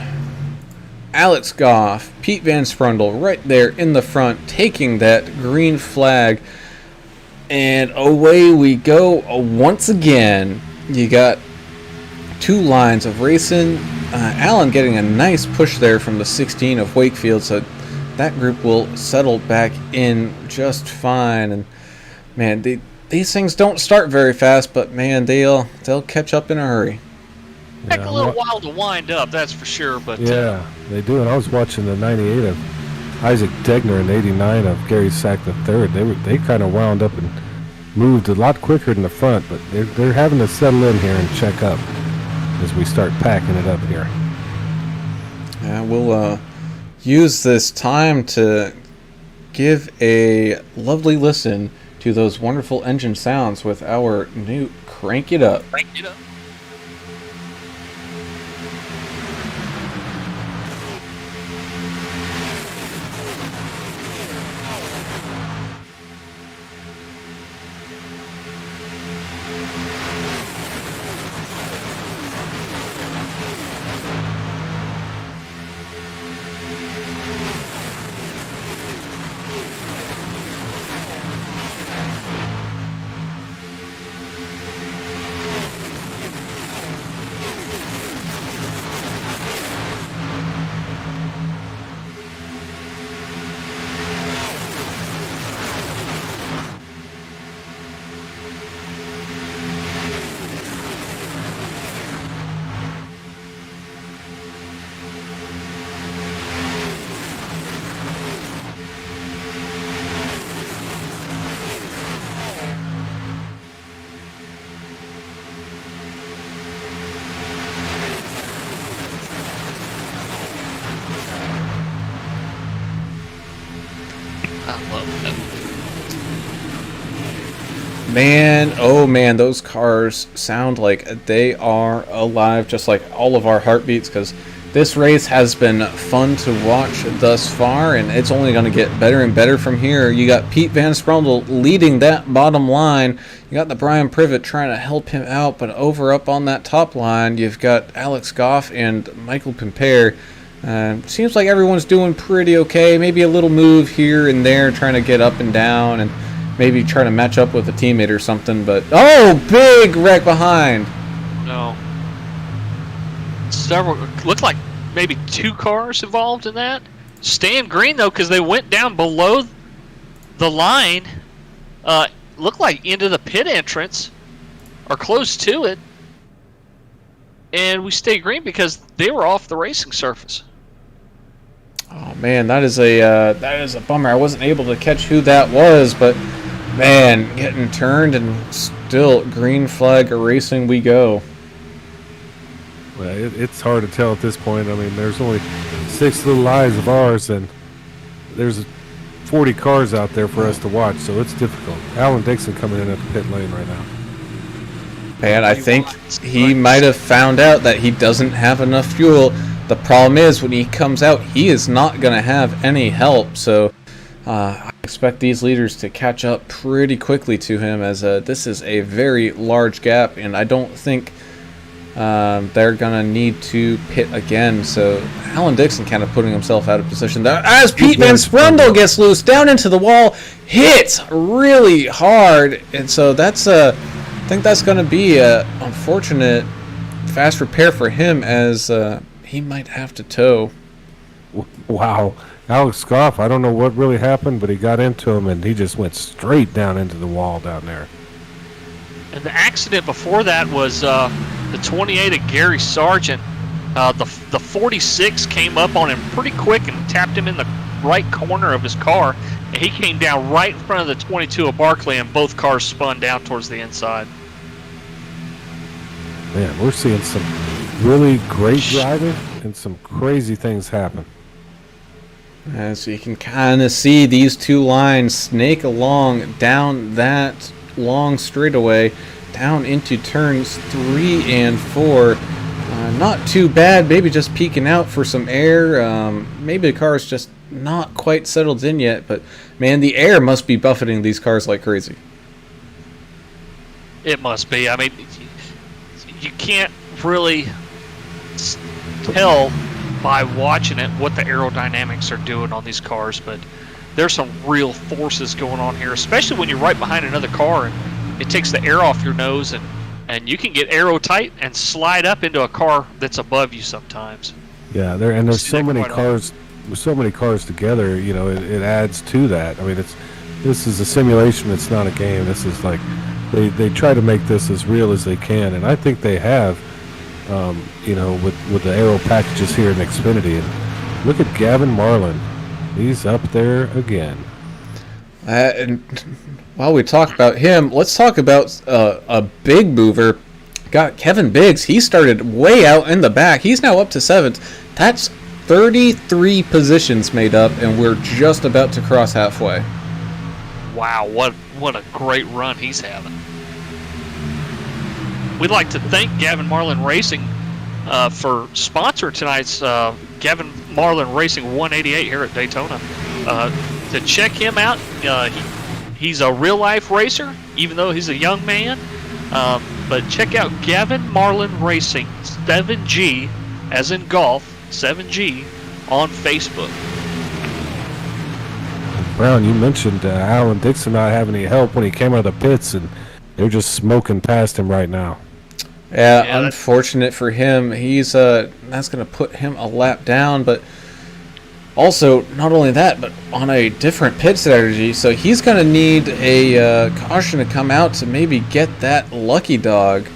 Alex Goff, Pete Van Sprundle right there in the front, taking that green flag, and away we go once again. You got 2 lines of racing. Allen getting a nice push there from the 16 of Wakefield, so that group will settle back in just fine. And man, these things don't start very fast, but man, they'll catch up in a hurry. Take a little while to wind up, that's for sure. But yeah, they do. And I was watching the 98 of Isaac Degner and 89 of Gary Sack III. They kind of wound up and moved a lot quicker than the front, but they're having to settle in here and check up as we start packing it up here. Yeah, we'll use this time to give a lovely listen to those wonderful engine sounds with our new Crank It Up. Crank it up. Man, oh man, those cars sound like they are alive, just like all of our heartbeats, because this race has been fun to watch thus far, and it's only going to get better and better from here. You got Pete Van Sprundle leading that bottom line. You got the Brian Privet trying to help him out, but over up on that top line, you've got Alex Goff and Michael Pimpere Seems like everyone's doing pretty okay. Maybe a little move here and there, trying to get up and down, and maybe trying to match up with a teammate or something. But big wreck behind. No. Several. Looked like maybe 2 cars involved in that. Staying green though, because they went down below the line. Looked like into the pit entrance, or close to it. And we stayed green because they were off the racing surface. Oh man, that is a bummer. I wasn't able to catch who that was, but man, getting turned and still green flag racing we go. Well, it's hard to tell at this point. I mean, there's only 6 little eyes of ours, and there's 40 cars out there for us to watch, so it's difficult. Alan Dixon coming in at the pit lane right now. And I think he might have found out that he doesn't have enough fuel. The problem is, when he comes out, he is not going to have any help. So I expect these leaders to catch up pretty quickly to him, as this is a very large gap, and I don't think they're going to need to pit again. So Alan Dixon kind of putting himself out of position there. As Pete Van Sprundle gets loose down into the wall, hits really hard. And so that's I think that's going to be a unfortunate fast repair for him, as he might have to tow. Wow. Alex Goff, I don't know what really happened, but he got into him, and he just went straight down into the wall down there. And the accident before that was the 28 of Gary Sargent. The 46 came up on him pretty quick and tapped him in the right corner of his car. And he came down right in front of the 22 of Barkley, and both cars spun down towards the inside. Man, we're seeing some really great driving and some crazy things happen. So you can kind of see these 2 lines snake along down that long straightaway, down into turns 3 and 4. Not too bad, maybe just peeking out for some air. Maybe the car's just not quite settled in yet, but man, the air must be buffeting these cars like crazy. It must be. I mean, you can't really tell by watching it what the aerodynamics are doing on these cars, but there's some real forces going on here, especially when you're right behind another car and it takes the air off your nose, and you can get aero tight and slide up into a car that's above you sometimes. Yeah, there's so many cars. With so many cars together, you know, it adds to that. I mean, this is a simulation. It's not a game. This is like they try to make this as real as they can, and I think they have. You know, with the aero packages here in Xfinity, and look at Gavin Marlin. He's up there again. And while we talk about him, let's talk about a big mover. Got Kevin Biggs. He started way out in the back. He's now up to 7th. That's 33 positions made up, and we're just about to cross halfway. Wow, what a great run he's having. We'd like to thank Gavin Marlin Racing for sponsoring tonight's Gavin Marlin Racing 188 here at Daytona. To check him out, he's a real-life racer, even though he's a young man. But check out Gavin Marlin Racing, 7G, as in golf, 7G, on Facebook. Brown, you mentioned Alan Dixon not having any help when he came out of the pits, and they're just smoking past him right now. Yeah, unfortunate for him. He's that's going to put him a lap down, but also not only that, but on a different pit strategy. So he's going to need a caution to come out to maybe get that lucky dog.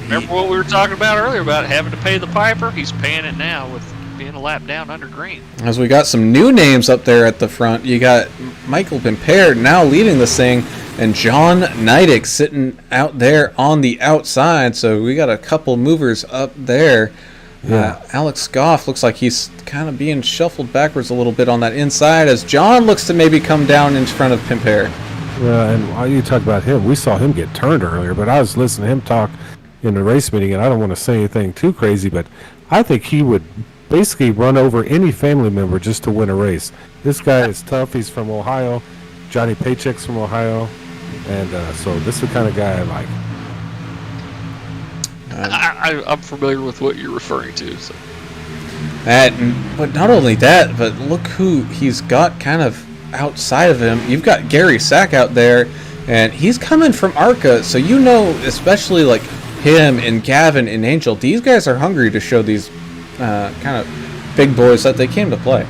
Remember what we were talking about earlier about having to pay the piper? He's paying it now with being a lap down under green. As we got some new names up there at the front, you got Michael Pimpere now leading this thing, and John Neidick sitting out there on the outside. So we got a couple movers up there. Yeah. Alex Goff looks like he's kind of being shuffled backwards a little bit on that inside, as John looks to maybe come down in front of Pimpere. Yeah, and while you talk about him, we saw him get turned earlier, but I was listening to him talk in the race meeting, and I don't want to say anything too crazy, but I think he would basically run over any family member just to win a race. This guy is tough. He's from Ohio. Johnny Paycheck's from Ohio. And so this is the kind of guy I like. I'm familiar with what you're referring to. So. But not only that, but look who he's got kind of outside of him. You've got Gary Sack out there, and he's coming from ARCA, so you know, especially like him and Gavin and Angel, these guys are hungry to show these kind of big boys that they came to play.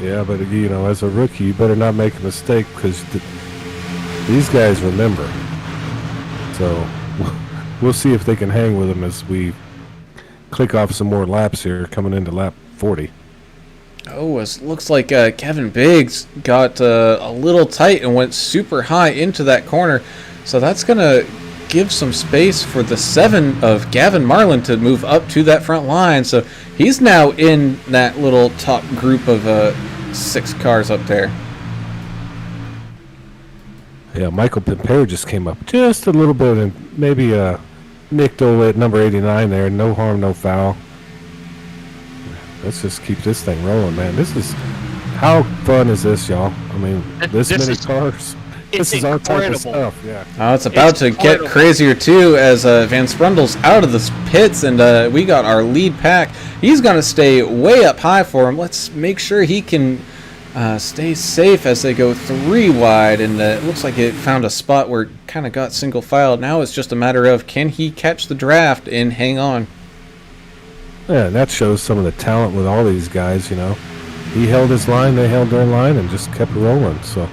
Yeah, but you know, as a rookie, you better not make a mistake because these guys remember. So we'll see if they can hang with them as we click off some more laps here, coming into lap 40. Oh, it looks like Kevin Biggs got a little tight and went super high into that corner. So that's going to give some space for the 7 of Gavin Marlin to move up to that front line. So he's now in that little top group of 6 cars up there. Yeah, Michael Pimpere just came up just a little bit and maybe Nick Dole at number 89 there. No harm, no foul. Let's just keep this thing rolling, man. How fun is this, y'all? I mean, this many cars. This is our type of stuff, yeah. Oh, it's about to get crazier, too, as Van Sprundel's out of the pits, and we got our lead pack. He's going to stay way up high for him. Let's make sure he can stay safe as they go 3 wide, and it looks like it found a spot where it kind of got single file. Now it's just a matter of, can he catch the draft and hang on? Yeah, that shows some of the talent with all these guys, you know. He held his line, they held their line, and just kept rolling, so...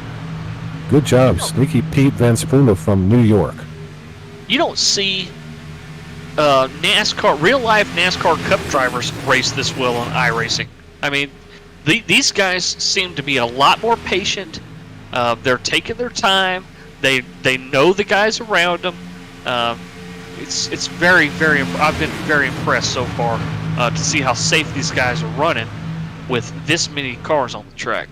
Good job, Sneaky Pete Van Sprundel from New York. You don't see NASCAR, real-life NASCAR Cup drivers race this well on iRacing. I mean, these guys seem to be a lot more patient. They're taking their time. They know the guys around them. It's very, very. I've been very impressed so far to see how safe these guys are running with this many cars on the track.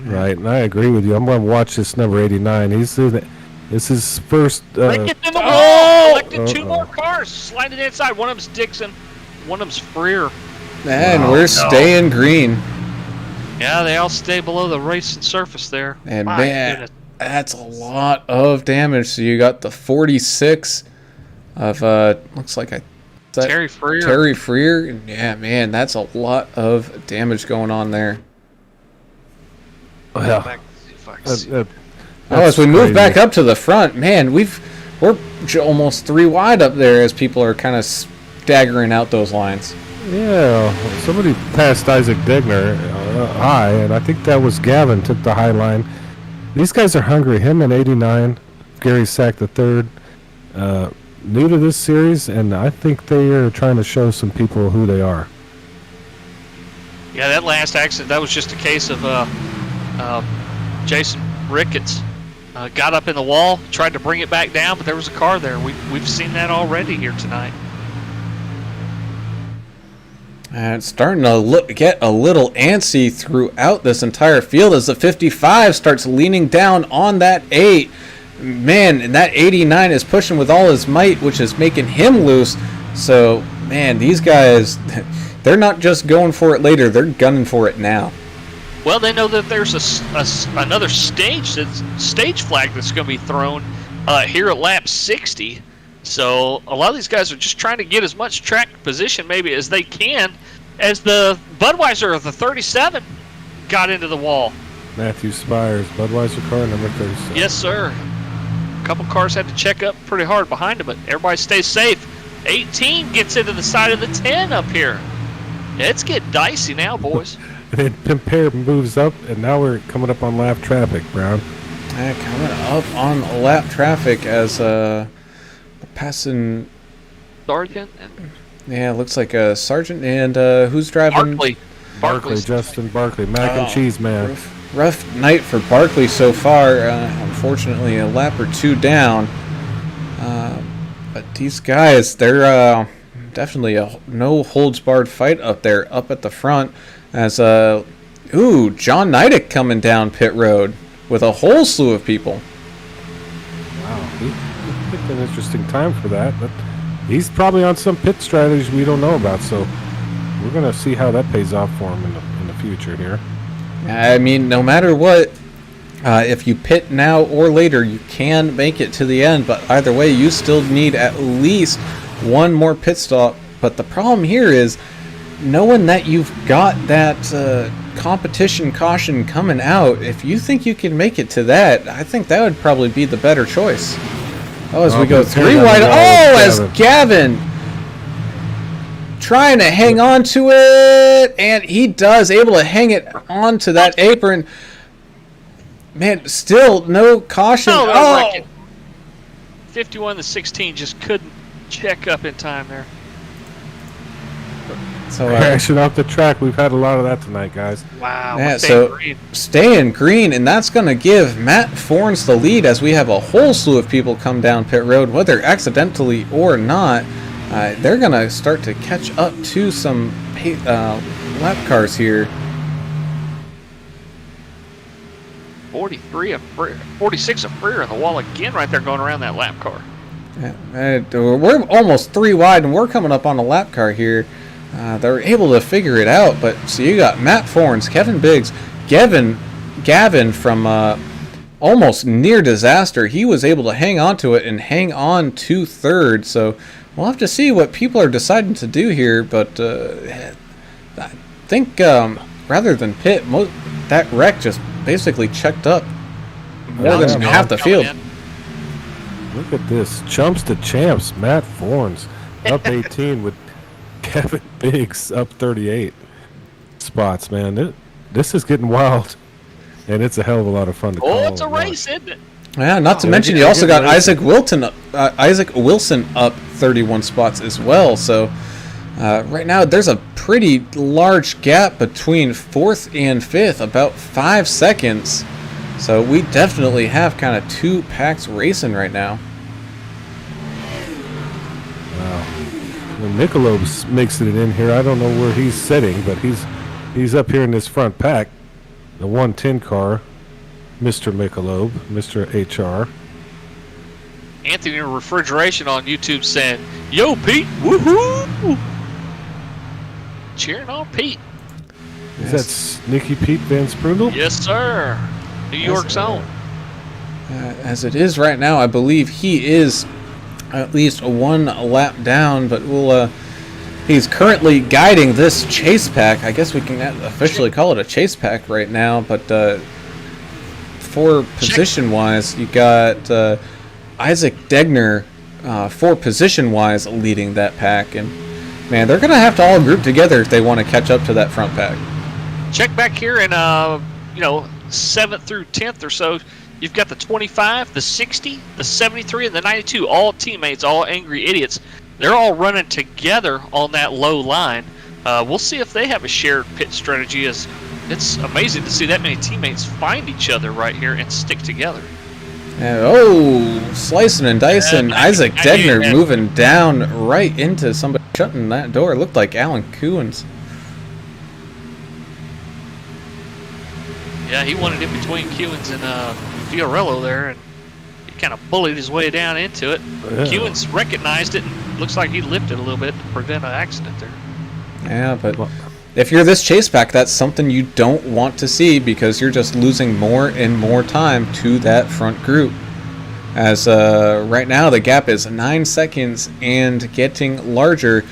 Right, and I agree with you. I'm going to watch this number 89. This is his first... Break it in the wall! Collected 2 more cars. Sliding inside. One of them's Dixon. One of them's Freer. And we're staying green. Yeah, they all stay below the racing surface there. And man, that's a lot of damage. So you got the 46 of, looks like Terry Freer. Terry Freer. Yeah, man, that's a lot of damage going on there. Yeah. As we move back up to the front, man, we're almost 3 wide up there as people are kind of staggering out those lines. Yeah, somebody passed Isaac Degner high, and I think that was Gavin took the high line. These guys are hungry. Him and 89, Gary Sack the third, new to this series, and I think they are trying to show some people who they are. Yeah, that last accident, that was just a case of Jason Ricketts got up in the wall, tried to bring it back down, but there was a car there. We've seen that already here tonight. And it's starting to get a little antsy throughout this entire field as the 55 starts leaning down on that 8. Man, and that 89 is pushing with all his might, which is making him loose. So, man, these guys, they're not just going for it later, they're gunning for it now. Well, they know that there's another stage flag that's going to be thrown here at lap 60. So a lot of these guys are just trying to get as much track position maybe as they can as the Budweiser of the 37 got into the wall. Matthew Spires, Budweiser car number 37. Yes, sir. A couple cars had to check up pretty hard behind him, but everybody stays safe. 18 gets into the side of the 10 up here. It's getting dicey now, boys. And Pimpere moves up, and now we're coming up on lap traffic, Brown. Coming up on lap traffic as passing Sergeant? Yeah, it looks like a Sergeant and who's driving? Barkley, Justin Barkley, mac and cheese man. Rough night for Barkley so far. Unfortunately, a lap or 2 down. But these guys, they're definitely a no-holds-barred fight up there, up at the front. As, John Neidick coming down pit road with a whole slew of people. Wow, he picked an interesting time for that, but he's probably on some pit strategies we don't know about, so we're going to see how that pays off for him in the future here. I mean, no matter what, if you pit now or later, you can make it to the end, but either way, you still need at least one more pit stop. But the problem here is knowing that you've got that competition caution coming out, if you think you can make it to that, I think that would probably be the better choice. Oh, as we go 3 wide. Oh, as Gavin trying to hang on to it, and he does, able to hang it onto that apron. Man, still no caution. Oh, 51 to 16 just couldn't check up in time there. So action off the track. We've had a lot of that tonight, guys. Wow. Yeah, so staying green, and that's going to give Matt Fornes the lead as we have a whole slew of people come down pit road, whether accidentally or not. They're going to start to catch up to some lap cars here. 46 of Freer in the wall again right there going around that lap car. Yeah, we're almost 3 wide, and we're coming up on a lap car here. They're able to figure it out, but so you got Matt Fornes, Kevin Biggs, Gavin from almost near disaster. He was able to hang on to it and hang on to third, so we'll have to see what people are deciding to do here, but I think rather than pit, that wreck just basically checked up more than half the field. Look at this. Chumps to champs. Matt Fornes up 18 with Kevin Biggs up 38 spots, man. This is getting wild, and it's a hell of a lot of fun to call. Oh, it's a race, isn't it? Yeah, not to mention you also got Isaac Wilson up 31 spots as well. So right now there's a pretty large gap between 4th and 5th, about 5 seconds. So we definitely have kind of 2 packs racing right now. When Michelob's mixing it in here, I don't know where he's sitting, but he's up here in this front pack. The 110 car, Mr. Michelob, Mr. HR. Anthony Refrigeration on YouTube saying, "Yo, Pete, woohoo!" Cheering on Pete. Is that Sneaky Pete Van Sprundle? Yes, sir. New York's own. As it is right now, I believe he is at least 1 lap down, but he's currently guiding this chase pack. I guess we can officially call it a chase pack right now, but for position-wise, you got Isaac Degner for position-wise leading that pack, and man, they're going to have to all group together if they want to catch up to that front pack. Check back here in 7th through 10th or so. You've got the 25, the 60, the 73, and the 92, all teammates, all angry idiots. They're all running together on that low line. We'll see if they have a shared pit strategy. As it's amazing to see that many teammates find each other right here and stick together. Slicing and dicing. Isaac Degner moving down right into somebody shutting that door. It looked like Alan Coons. Yeah, he wanted in between Kewins and Fiorello there, and he kind of bullied his way down into it. Yeah. Kewins recognized it, and looks like he lifted a little bit to prevent an accident there. Yeah, but if you're this chase pack, that's something you don't want to see, because you're just losing more and more time to that front group. As right now the gap is 9 seconds and getting larger.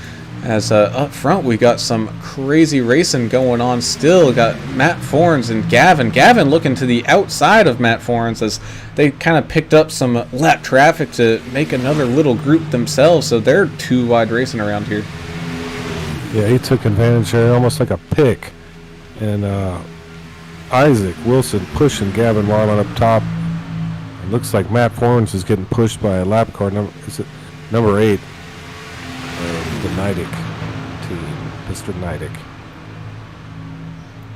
As up front we got some crazy racing going on still. Got Matt Fornes and Gavin. Gavin looking to the outside of Matt Fornes as they kind of picked up some lap traffic to make another little group themselves. So they're 2 wide racing around here. Yeah, he took advantage there, almost like a pick. And Isaac Wilson pushing Gavin Marlin up top. It looks like Matt Fornes is getting pushed by a lap car. Number 8? The Nidec team, Mr. Nidec.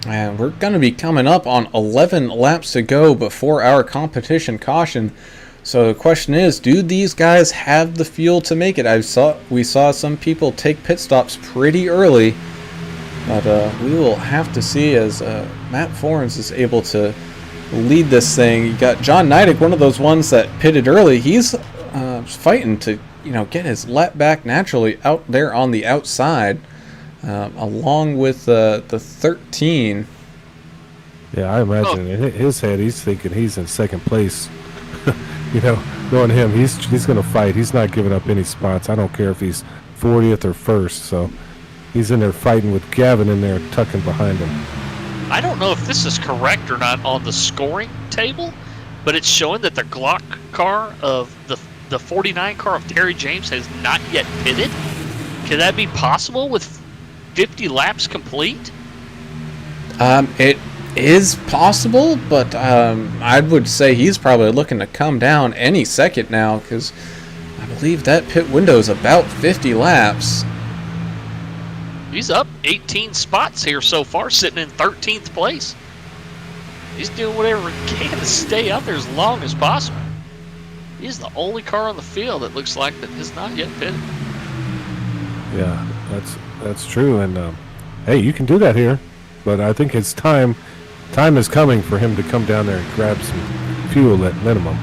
And we're going to be coming up on 11 laps to go before our competition caution. So the question is, do these guys have the fuel to make it? We saw some people take pit stops pretty early, but we will have to see as Matt Fornes is able to lead this thing. You got John Nidec, one of those ones that pitted early. He's fighting to get his lap back naturally out there on the outside, along with the 13. Yeah, I imagine in his head he's thinking he's in second place. Knowing him, he's going to fight. He's not giving up any spots. I don't care if he's 40th or 1st. So He's in there fighting with Gavin in there tucking behind him. I don't know if this is correct or not on the scoring table, but it's showing that the Glock car of the 49 car of Terry James has not yet pitted. Could that be possible with 50 laps complete? It is possible, but I would say he's probably looking to come down any second now, because I believe that pit window is about 50 laps. He's up 18 spots here so far, sitting in 13th place. He's doing whatever he can to stay out there as long as possible. He's the only car on the field that looks like that has not yet pitted. Yeah, that's true. And hey, you can do that here, but I think it's time. Time is coming for him to come down there and grab some fuel at minimum.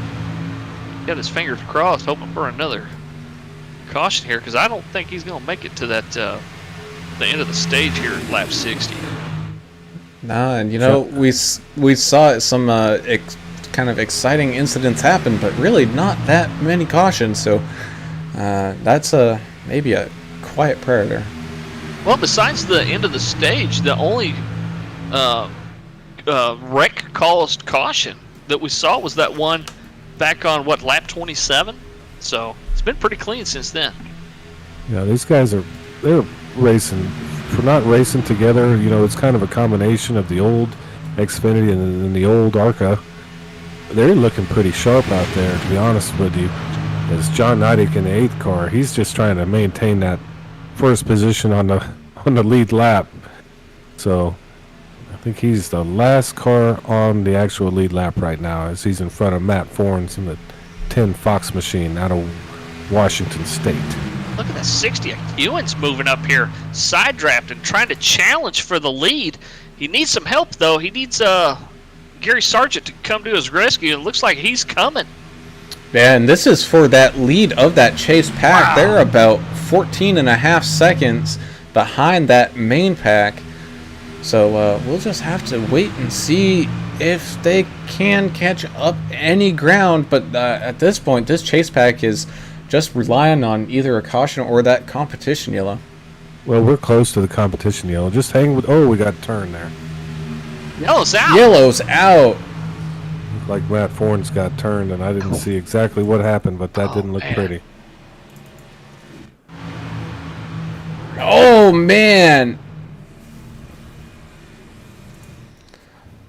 Got his fingers crossed, hoping for another caution here, because I don't think he's going to make it to that the end of the stage here at lap 60. Nah, and you know, we saw some kind of exciting incidents happen, but really not that many cautions. So that's maybe a quiet prayer there. Well, besides the end of the stage, the only wreck caused caution that we saw was that one back on lap 27. So it's been pretty clean since then. Yeah, these guys they're racing. For not racing together, you know, it's kind of a combination of the old Xfinity and the old ARCA. They're looking pretty sharp out there, to be honest with you. As John Neidig in the 8th car, he's just trying to maintain that first position on the lead lap. So I think he's the last car on the actual lead lap right now, as he's in front of Matt Fornes in the 10 Fox machine out of Washington State. Look at that 60. Ewan's moving up here, side drafting, trying to challenge for the lead. He needs some help, though. He needs Gary Sargent to come to his rescue. It looks like he's coming. Yeah, and this is for that lead of that chase pack. Wow. They're about 14 and a half seconds behind that main pack. So we'll just have to wait and see if they can catch up any ground. But at this point, this chase pack is just relying on either a caution or that competition yellow. Well, we're close to the competition yellow. Just hang with... Oh, we got a turn there. Yellow's out. Yellow's out. Looked like Matt Fornes got turned, and I didn't see exactly what happened, but that didn't look pretty. Oh, man.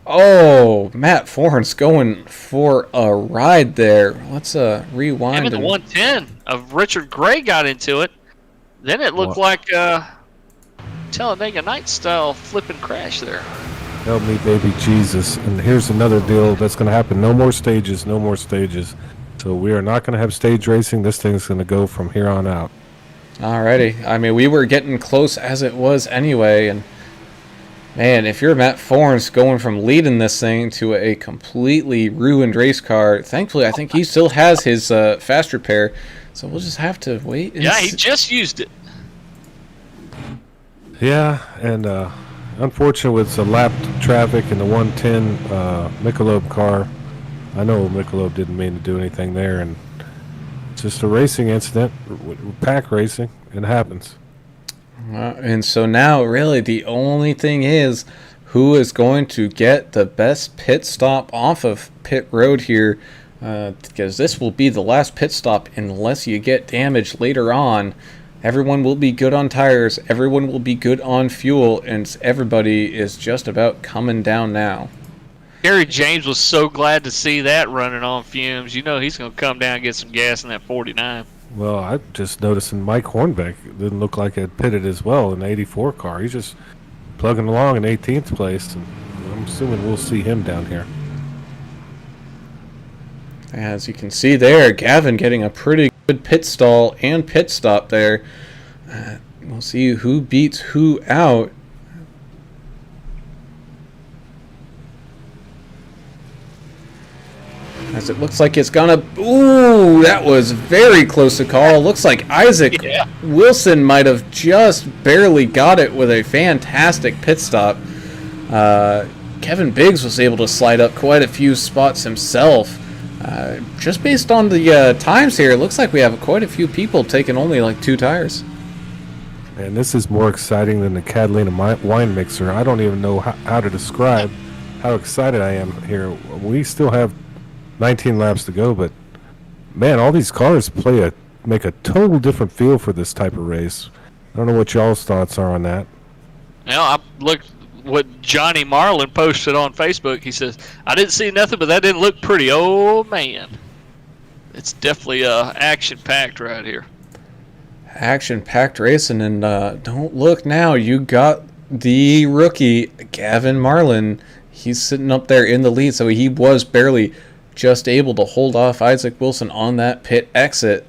Oh, Matt Fornes going for a ride there. Let's rewind. Him and the 110 of Richard Gray got into it. Then it looked like Talladega Nights style flipping crash there. Help me, baby Jesus. And here's another deal that's going to happen. No more stages, no more stages. So we are not going to have stage racing. This thing's going to go from here on out. Alrighty. I mean, we were getting close as it was anyway, and man, if you're Matt Fornes going from leading this thing to a completely ruined race car, thankfully I think he still has his fast repair, so we'll just have to wait and he just used it. Yeah, and unfortunate with the lap traffic and the 110 Michelob car. I know Michelob didn't mean to do anything there, and it's just a racing incident, pack racing, it happens. And so now, really, the only thing is who is going to get the best pit stop off of pit road here, because this will be the last pit stop unless you get damage later on. Everyone will be good on tires, everyone will be good on fuel, and everybody is just about coming down now. Gary James was so glad to see that running on fumes. You know he's going to come down and get some gas in that 49. Well, I just noticing Mike Hornbeck didn't look like it pitted as well in the 84 car. He's just plugging along in 18th place, and I'm assuming we'll see him down here. As you can see there, Gavin getting a pretty good pit stall and pit stop there. We'll see who beats who out. As it looks like it's gonna... Ooh, that was very close to call. Looks like Isaac Wilson might have just barely got it with a fantastic pit stop. Kevin Biggs was able to slide up quite a few spots himself. Just based on the times here, it looks like we have quite a few people taking only like 2 tires. And this is more exciting than the Catalina wine mixer. I don't even know how to describe how excited I am here. We still have 19 laps to go, but man, all these cars make a total different feel for this type of race. I don't know what y'all's thoughts are on that. Now, I looked what Johnny Marlin posted on Facebook. He says, I didn't see nothing, but that didn't look pretty. Oh, man. It's definitely action-packed right here. Action-packed racing, and don't look now. You got the rookie, Gavin Marlin. He's sitting up there in the lead, so he was barely just able to hold off Isaac Wilson on that pit exit.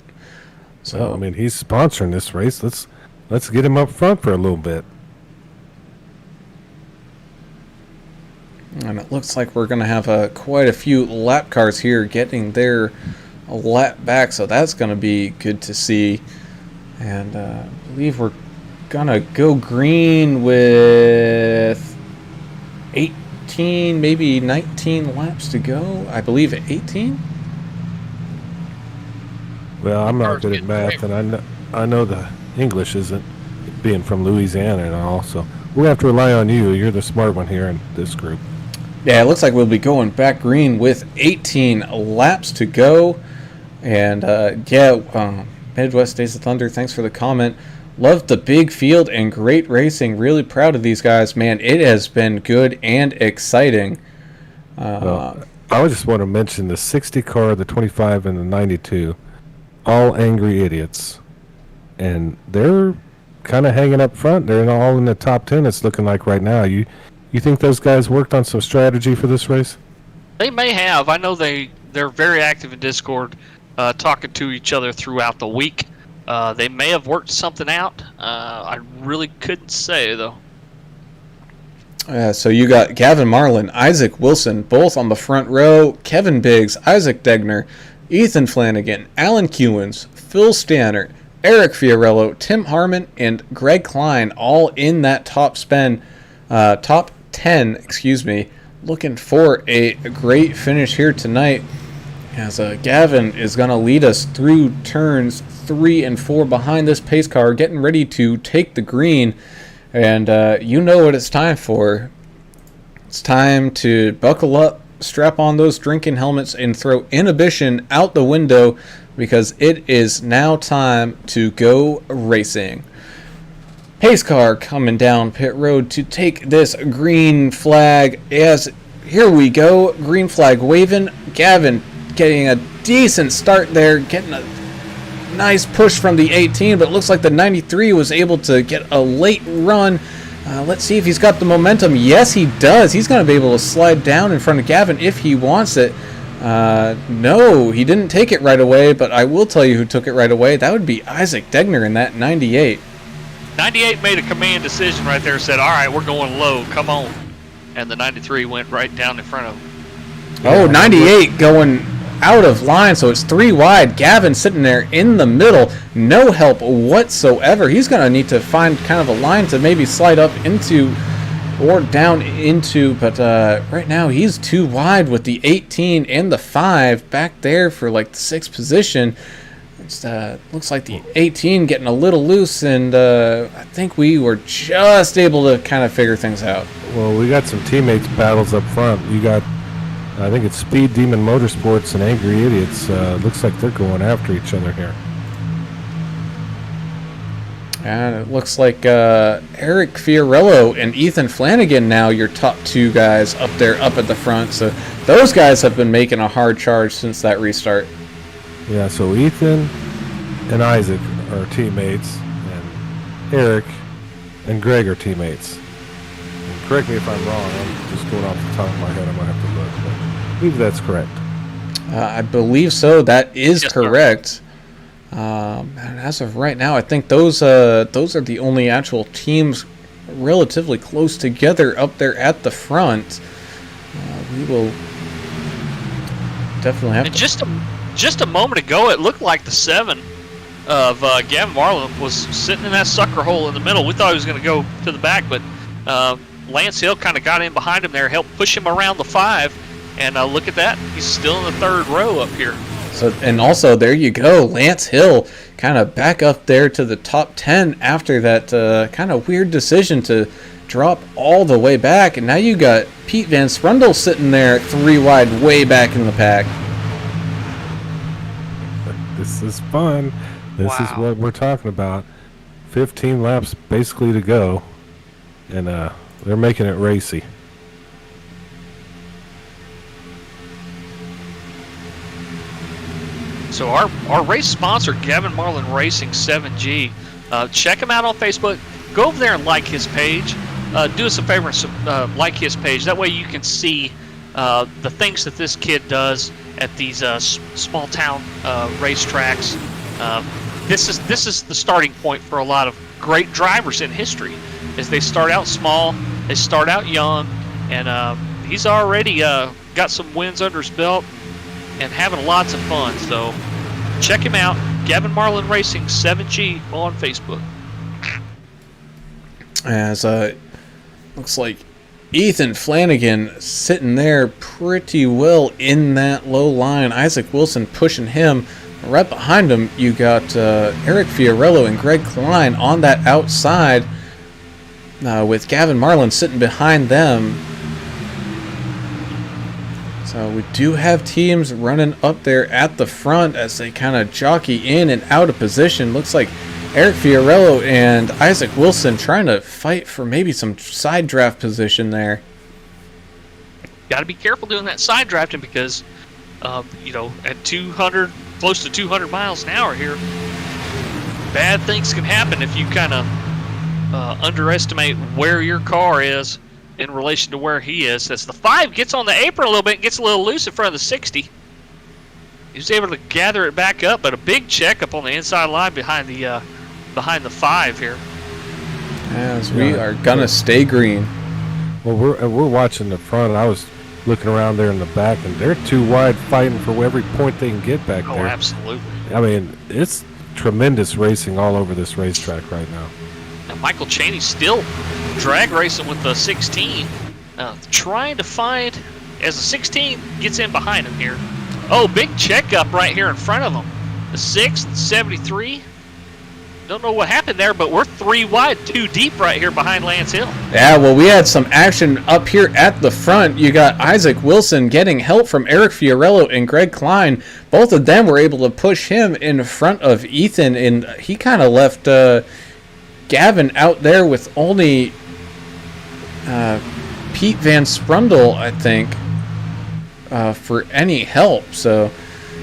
So well, I mean, he's sponsoring this race. Let's get him up front for a little bit. And it looks like we're going to have quite a few lap cars here getting their lap back, so that's going to be good to see. And I believe we're going to go green with 18, maybe 19 laps to go. I believe 18? Well, I'm not good at math, and I know the English isn't, being from Louisiana and all, so we'll have to rely on you. You're the smart one here in this group. Yeah, it looks like we'll be going back green with 18 laps to go. And Midwest Days of Thunder, thanks for the comment. Love the big field and great racing. Really proud of these guys. Man, it has been good and exciting. Well, I just want to mention the 60 car, the 25, and the 92. All angry idiots. And they're kind of hanging up front. They're all in the top 10, it's looking like right now. You think those guys worked on some strategy for this race? They may have. I know they're very active in Discord, talking to each other throughout the week. They may have worked something out. I really couldn't say, though. So you got Gavin Marlin, Isaac Wilson, both on the front row, Kevin Biggs, Isaac Degner, Ethan Flanagan, Alan Kewins, Phil Stannert, Eric Fiorello, Tim Harmon, and Greg Klein, all in that top 10, looking for a great finish here tonight, as Gavin is going to lead us through turns 3 and 4 behind this pace car, getting ready to take the green. And you know what it's time for. It's time to buckle up, strap on those drinking helmets, and throw inhibition out the window, because it is now time to go racing. Pace car coming down pit road to take this green flag. As here we go, green flag waving. Gavin getting a decent start there, getting a nice push from the 18, but it looks like the 93 was able to get a late run. Let's see if he's got the momentum. Yes, he does. He's going to be able to slide down in front of Gavin if he wants it. No, he didn't take it right away, but I will tell you who took it right away. That would be Isaac Degner in that 98. 98 made a command decision right there, said, all right, we're going low, come on. And the 93 went right down in front of him. Oh, 98 going out of line, so it's 3 wide. Gavin sitting there in the middle, no help whatsoever. He's going to need to find kind of a line to maybe slide up into or down into, but right now he's 2 wide with the 18 and the 5 back there for like the 6th position. It looks like the 18 getting a little loose, and I think we were just able to kind of figure things out. Well, we got some teammates battles up front. You got, I think it's Speed Demon Motorsports and Angry Idiots. Looks like they're going after each other here. And it looks like Eric Fiorello and Ethan Flanagan now your top 2 guys up there, up at the front. So those guys have been making a hard charge since that restart. Yeah, so Ethan and Isaac are teammates, and Eric and Greg are teammates. And correct me if I'm wrong, I'm just going off the top of my head, I'm going to have to look, but I believe that's correct. I believe so. That is yes, correct. And as of right now, I think those are the only actual teams relatively close together up there at the front. We will definitely have And to... just a moment ago, it looked like the 7 of Gavin Marlin was sitting in that sucker hole in the middle. We thought he was going to go to the back, but Lance Hill kind of got in behind him there, helped push him around the 5, and look at that. He's still in the 3rd row up here. So, and also there you go, Lance Hill kind of back up there to the top 10 after that kind of weird decision to drop all the way back. And now you got Pete Van Sprundle sitting there 3 wide way back in the pack. This is fun. This is Wow. what we're talking about. 15 laps basically to go, and they're making it racy. So our race sponsor, Gavin Marlin Racing 7G, check him out on Facebook. Go over there and like his page. Do us a favor and like his page. That way you can see the things that this kid does at these small town racetracks. This is the starting point for a lot of great drivers in history. As they start out small, they start out young, and he's already got some wins under his belt and having lots of fun. So check him out, Gavin Marlin Racing 7G on Facebook. As looks like Ethan Flanagan sitting there pretty well in that low line. Isaac Wilson pushing him. Right behind him, you got Eric Fiorello and Greg Klein on that outside, with Gavin Marlin sitting behind them. So we do have teams running up there at the front as they kind of jockey in and out of position. Looks like Eric Fiorello and Isaac Wilson trying to fight for maybe some side draft position there. Got to be careful doing that side drafting because, at 200, close to 200 miles an hour here, bad things can happen if you kind of underestimate where your car is in relation to where he is. As the 5 gets on the apron a little bit and gets a little loose in front of the 60. He was able to gather it back up, but a big check up on the inside line behind the 5 here. As we are gonna stay green. Well, we're watching the front. I was looking around there in the back, and they're too wide, fighting for every point they can get back Oh, there. absolutely. I mean, it's tremendous racing all over this racetrack right now. Now Michael Cheney still drag racing with the 16, trying to find as the 16 gets in behind him here. Oh, big checkup right here in front of him. The 6 and 73. Don't know what happened there, but we're 3 wide, 2 deep right here behind Lance Hill. Yeah, well, we had some action up here at the front. You got Isaac Wilson getting help from Eric Fiorello and Greg Klein. Both of them were able to push him in front of Ethan, and he kind of left Gavin out there with only Pete Van Sprundle, I think, for any help. So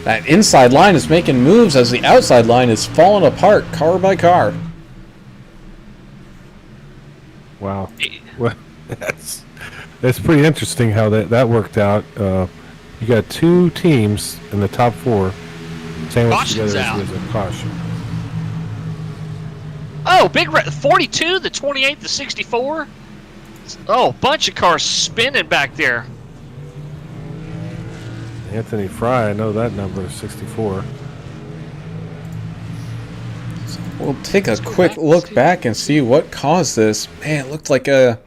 that inside line is making moves as the outside line is falling apart car by car. Wow. Well, that's pretty interesting how that worked out. You got 2 teams in the top 4 sandwiched Caution's together out. as a caution. Oh, big 42, the 28, the 64. Oh, bunch of cars spinning back there. Anthony Fry, I know that number is 64. We'll take a quick look back and see what caused this. Man, it looked like a...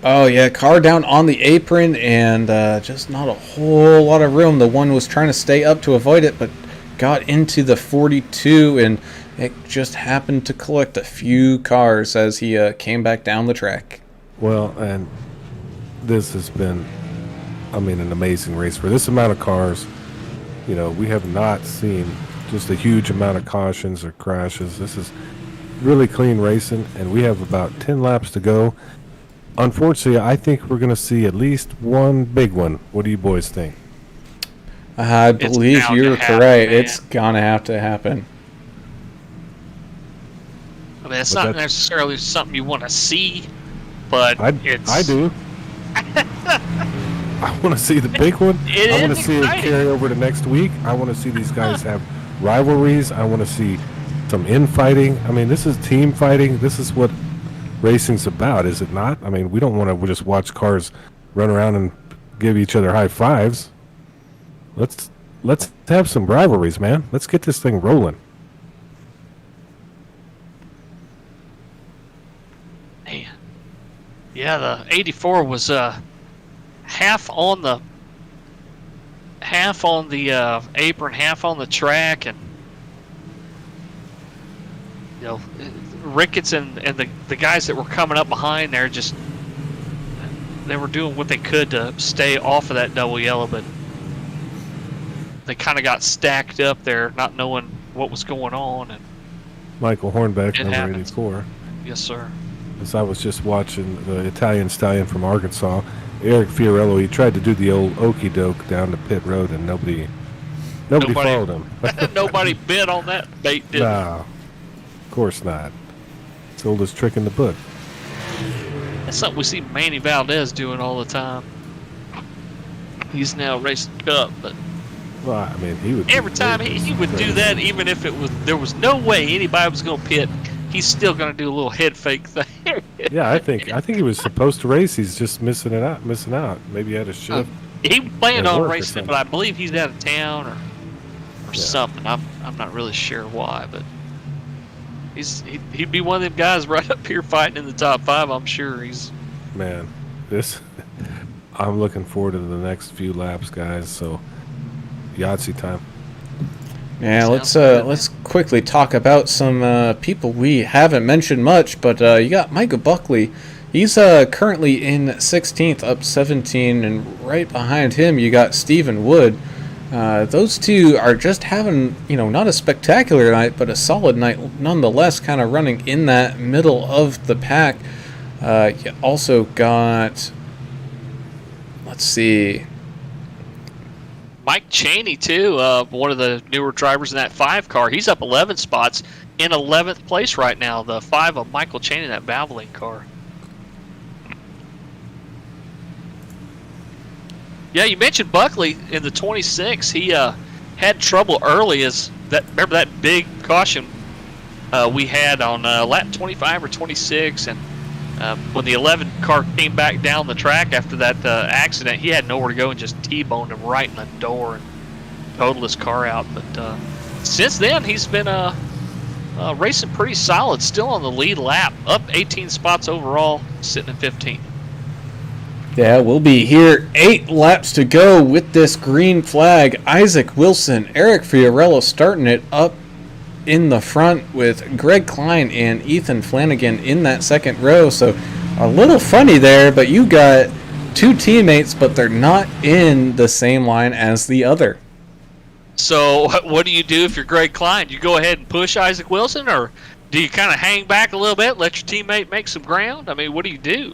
Oh, yeah, car down on the apron and just not a whole lot of room. The one was trying to stay up to avoid it, but got into the 42, and it just happened to collect a few cars as he came back down the track. Well, and this has been, an amazing race. For this amount of cars, we have not seen just a huge amount of cautions or crashes. This is really clean racing, and we have about 10 laps to go. Unfortunately, I think we're going to see at least one big one. What do you boys think? I believe bound you're to happen, correct. man. It's gonna have to happen. I mean, it's But not that's- necessarily something you want to see, but I it's... do. I want to see the big one. It I want is to see it exciting. carry over to next week. I want to see these guys have rivalries. I want to see some infighting. This is team fighting. This is what racing's about, is it not? We don't want to just watch cars run around and give each other high fives. Let's have some rivalries, man. Let's get this thing rolling. Man. Yeah, the 84 was half on the apron, half on the track, and Ricketts and the guys that were coming up behind there they were doing what they could to stay off of that double yellow, but they kind of got stacked up there, not knowing what was going on. And Michael Hornbeck, It number happens. 84. yes, sir. As I was just watching the Italian stallion from Arkansas, Eric Fiorello, he tried to do the old okey doke down the pit road, and nobody followed him. Nobody bid on that bait, did they? No, of course not. It's the oldest trick in the book. That's something we see Manny Valdez doing all the time. He's now racing Cup, but Well, I mean, he would. every time he would do that, even if there was no way anybody was going to pit, he's still going to do a little head fake thing. Yeah, I think he was supposed to race. He's just missing out. Maybe he had a shift. He planned At on work or racing it, something. but I believe he's out of town or Yeah. something. I'm not really sure why, but he'd be one of them guys right up here fighting in the top 5. I'm sure Man, I'm looking forward to the next few laps, guys. So, Yahtzee time. Yeah, Sounds good, let's quickly talk about some people we haven't mentioned much, but you got Micah Buckley. He's currently in 16th, up 17, and right behind him you got Stephen Wood. Those two are just having, not a spectacular night, but a solid night nonetheless, kind of running in that middle of the pack. You also got, let's see, Mike Chaney too, one of the newer drivers in that 5 car. He's up 11 spots in 11th place right now. The 5 of Michael Chaney, that Valvoline car. Yeah, you mentioned Buckley in the 26. He had trouble early. Remember that big caution we had on lap 25 or 26, and when the 11 car came back down the track after that accident, he had nowhere to go and just T-boned him right in the door and totaled his car out. But since then, he's been racing pretty solid, still on the lead lap, up 18 spots overall, sitting in 15th. Yeah, we'll be here 8 laps to go with this green flag. Isaac Wilson, Eric Fiorello starting it up in the front with Greg Klein and Ethan Flanagan in that second row. So a little funny there, but you got 2 teammates, but they're not in the same line as the other. So what do you do if you're Greg Klein? You go ahead and push Isaac Wilson, or do you kind of hang back a little bit, let your teammate make some ground? I mean, what do you do?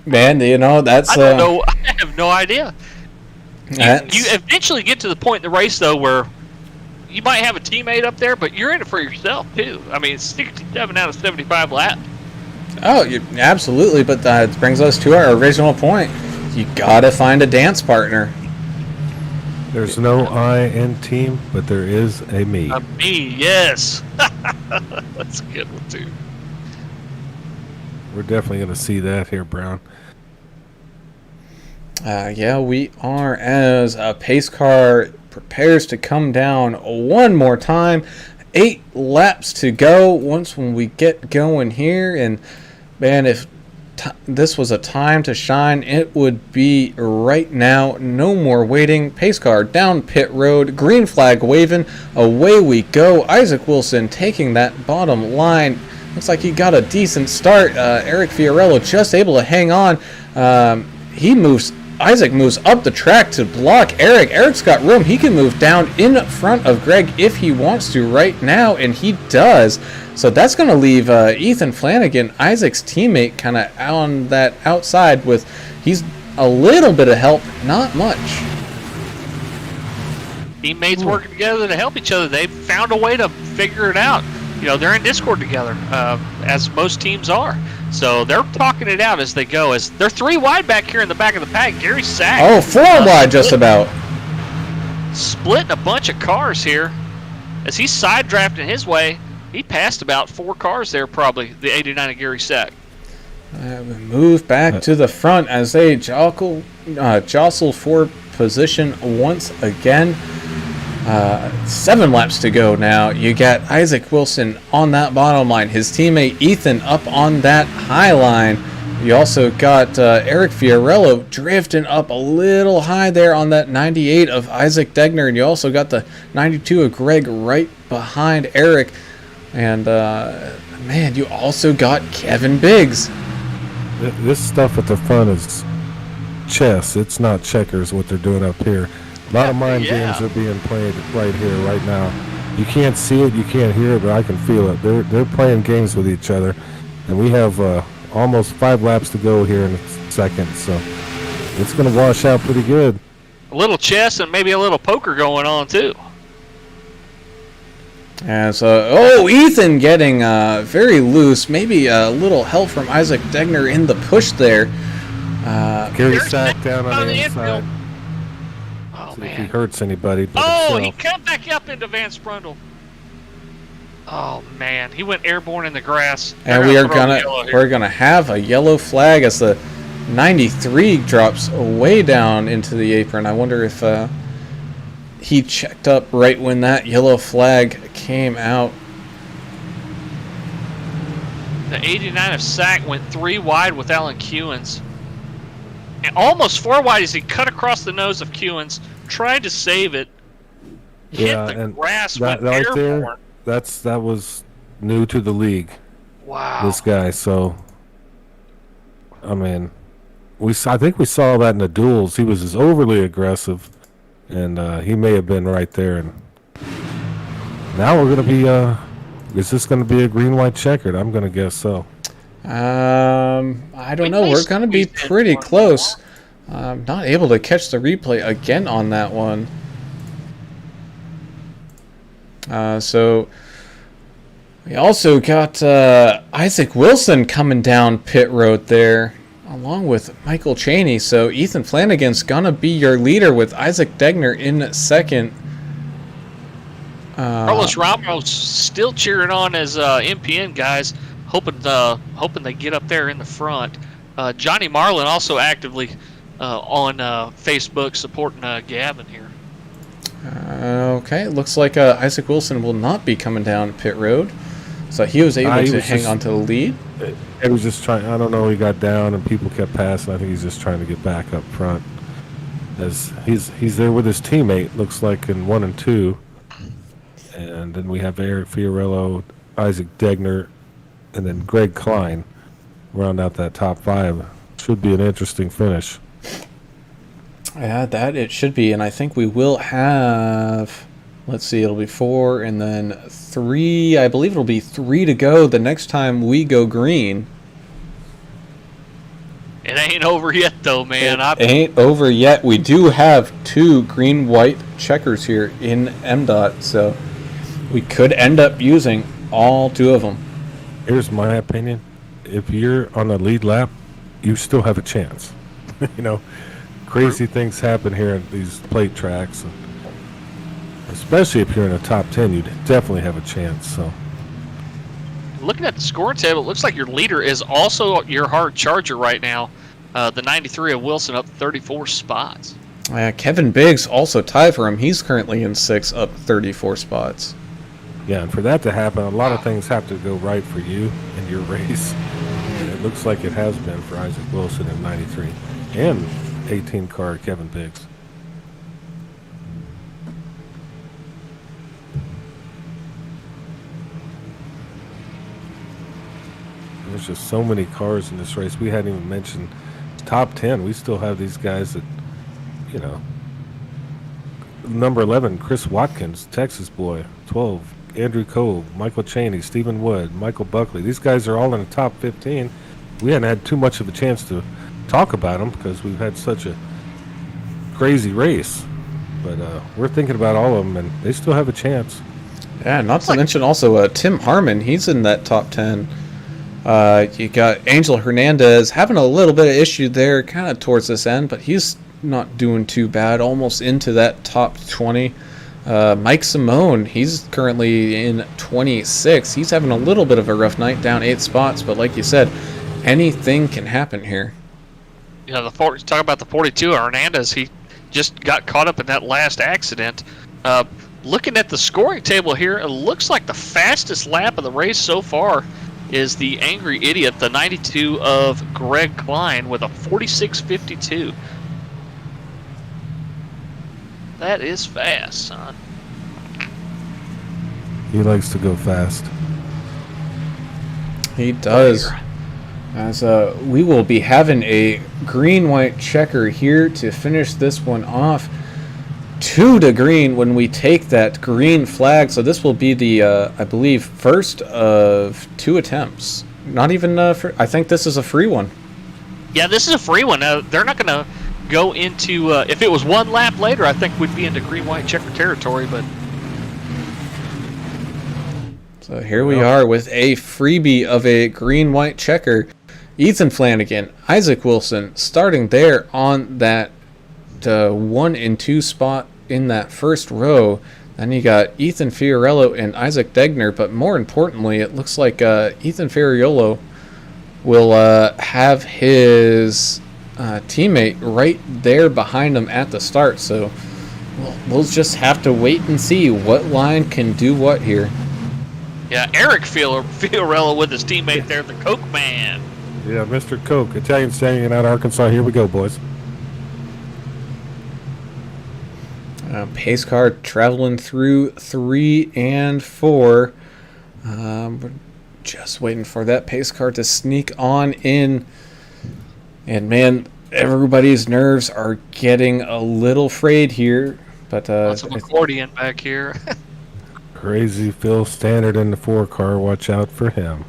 Man, that's... I don't know. I have no idea. That's, You eventually get to the point in the race, though, where you might have a teammate up there, but you're in it for yourself, too. I mean, it's 67 out of 75 laps. absolutely, but that brings us to our original point. You gotta find a dance partner. There's no I in team, but there is a me. Me, yes. That's a good one, too. We're definitely going to see that here, Brown. Yeah, we are, as a pace car prepares to come down one more time. 8 laps to go once when we get going here. And, man, if this was a time to shine, it would be right now. No more waiting. Pace car down pit road. Green flag waving. Away we go. Isaac Wilson taking that bottom line. Looks like he got a decent start. Eric Fiorello just able to hang on. Isaac moves up the track to block Eric. Eric's got room. He can move down in front of Greg if he wants to right now, and he does. So that's going to leave Ethan Flanagan, Isaac's teammate, kind of on that outside with he's a little bit of help, not much. Teammates working together to help each other. They've found a way to figure it out. They're in Discord together, as most teams are. So they're talking it out as they go. As they're 3 wide back here in the back of the pack. Gary Sack. Oh, 4 wide just about. Splitting a bunch of cars here. As he's side drafting his way, he passed about 4 cars there, probably, the 89 of Gary Sack. Move back to the front as they jostle for position once again. 7 laps to go now. You got Isaac Wilson on that bottom line. His teammate Ethan up on that high line. You also got Eric Fiorello drifting up a little high there on that 98 of Isaac Degner, and you also got the 92 of Greg right behind Eric. And, man, you also got Kevin Biggs. This stuff at the front is chess. It's not checkers, what they're doing up here. A lot of mind games are being played right here, right now. You can't see it, you can't hear it, but I can feel it. They're playing games with each other, and we have almost 5 laps to go here in a second, so it's going to wash out pretty good. A little chess and maybe a little poker going on too. And so, Ethan getting very loose. Maybe a little help from Isaac Degner in the push there. Gary Sack down on the infield. inside. Oh, See if he man. hurts anybody. But He himself. cut back up into Van Sprundle. Oh, man. He went airborne in the grass. And we're gonna have a yellow flag as the 93 drops way down into the apron. I wonder if he checked up right when that yellow flag came out. The 89 of Sack went 3 wide with Alan Kewins. And almost 4 wide as he cut across the nose of Kewins, tried to save it. Hit the grass, went right airborne. there, that was new to the league. Wow. This guy, so I mean, I think we saw that in the duels. He was overly aggressive, and he may have been right there. And now we're gonna be. Is this gonna be a green-white checkered? I'm gonna guess so. I don't know. We're gonna be pretty close. Not able to catch the replay again on that one. So we also got Isaac Wilson coming down pit road there, along with Michael Chaney. So Ethan Flanagan's gonna be your leader with Isaac Degner in second. Carlos Ramos still cheering on as MPN guys, hoping they get up there in the front. Johnny Marlin also actively on Facebook supporting Gavin here. Okay, looks like Isaac Wilson will not be coming down pit road, so he was able to hang on to the lead. He was just trying. I don't know. He got down and people kept passing. I think he's just trying to get back up front. As he's there with his teammate. Looks like in 1 and 2, and then we have Eric Fiorello, Isaac Degner, and then Greg Klein round out that top 5. Should be an interesting finish. Yeah, that it should be, and I think we will have, let's see, it'll be 4 and then 3. I believe it'll be 3 to go the next time we go green. It ain't over yet, though, man. It ain't over yet. We do have 2 green-white checkers here in MDOT, so we could end up using all 2 of them. Here's my opinion. If you're on the lead lap, you still have a chance. You know, crazy things happen here at these plate tracks. And especially if you're in the top 10, you definitely have a chance. So, looking at the scoring table, it looks like your leader is also your hard charger right now. The 93 of Wilson up 34 spots. Kevin Biggs also tied for him. He's currently in 6, up 34 spots. yeah, and for that to happen, a lot of things have to go right for you in your race. And it looks like it has been for Isaac Wilson in 93 and 18 car Kevin Biggs. There's just so many cars in this race. We hadn't even mentioned top 10. We still have these guys that, you know, number 11, Chris Watkins, Texas boy. 12, Andrew Cole, Michael Chaney, Stephen Wood, Michael Buckley. These guys are all in the top 15. We hadn't had too much of a chance to talk about them because we've had such a crazy race. But we're thinking about all of them, and they still have a chance. Yeah, not to mention also Tim Harmon. He's in that top 10. You got Angel Hernandez having a little bit of issue there kind of towards this end, but he's not doing too bad, almost into that top 20. Mike Simone, he's currently in 26. He's having a little bit of a rough night, down 8 spots, but like you said, anything can happen here. Yeah, talk about the 42 Hernandez. He just got caught up in that last accident. Looking at the scoring table here, it looks like the fastest lap of the race so far is the Angry Idiot, the 92 of Greg Klein with a 46.52. That is fast, son. He likes to go fast. He does. As we will be having a green-white checker here to finish this one off. 2 to green when we take that green flag. So this will be the, I believe, first of 2 attempts. Not even, I think this is a free one. Yeah, this is a free one. They're not going to go into, if it was 1 lap later, I think we'd be into green-white checker territory, but... So here we are with a freebie of a green-white checker. Ethan Flanagan, Isaac Wilson, starting there on that 1 and 2 spot in that first row. Then you got Ethan Fiorello and Isaac Degner, but more importantly, it looks like Ethan Fiorello will have his teammate right there behind him at the start. So we'll just have to wait and see what line can do what here. Yeah, Eric Fiorello with his teammate there, the Coke Man. Yeah, Mr. Coke, Italian Stallion out of Arkansas. Here we go, boys. Pace car traveling through 3 and 4. We're just waiting for that pace car to sneak on in. And man, everybody's nerves are getting a little frayed here. But lots of accordion back here. Crazy Phil Standard in the 4 car. Watch out for him.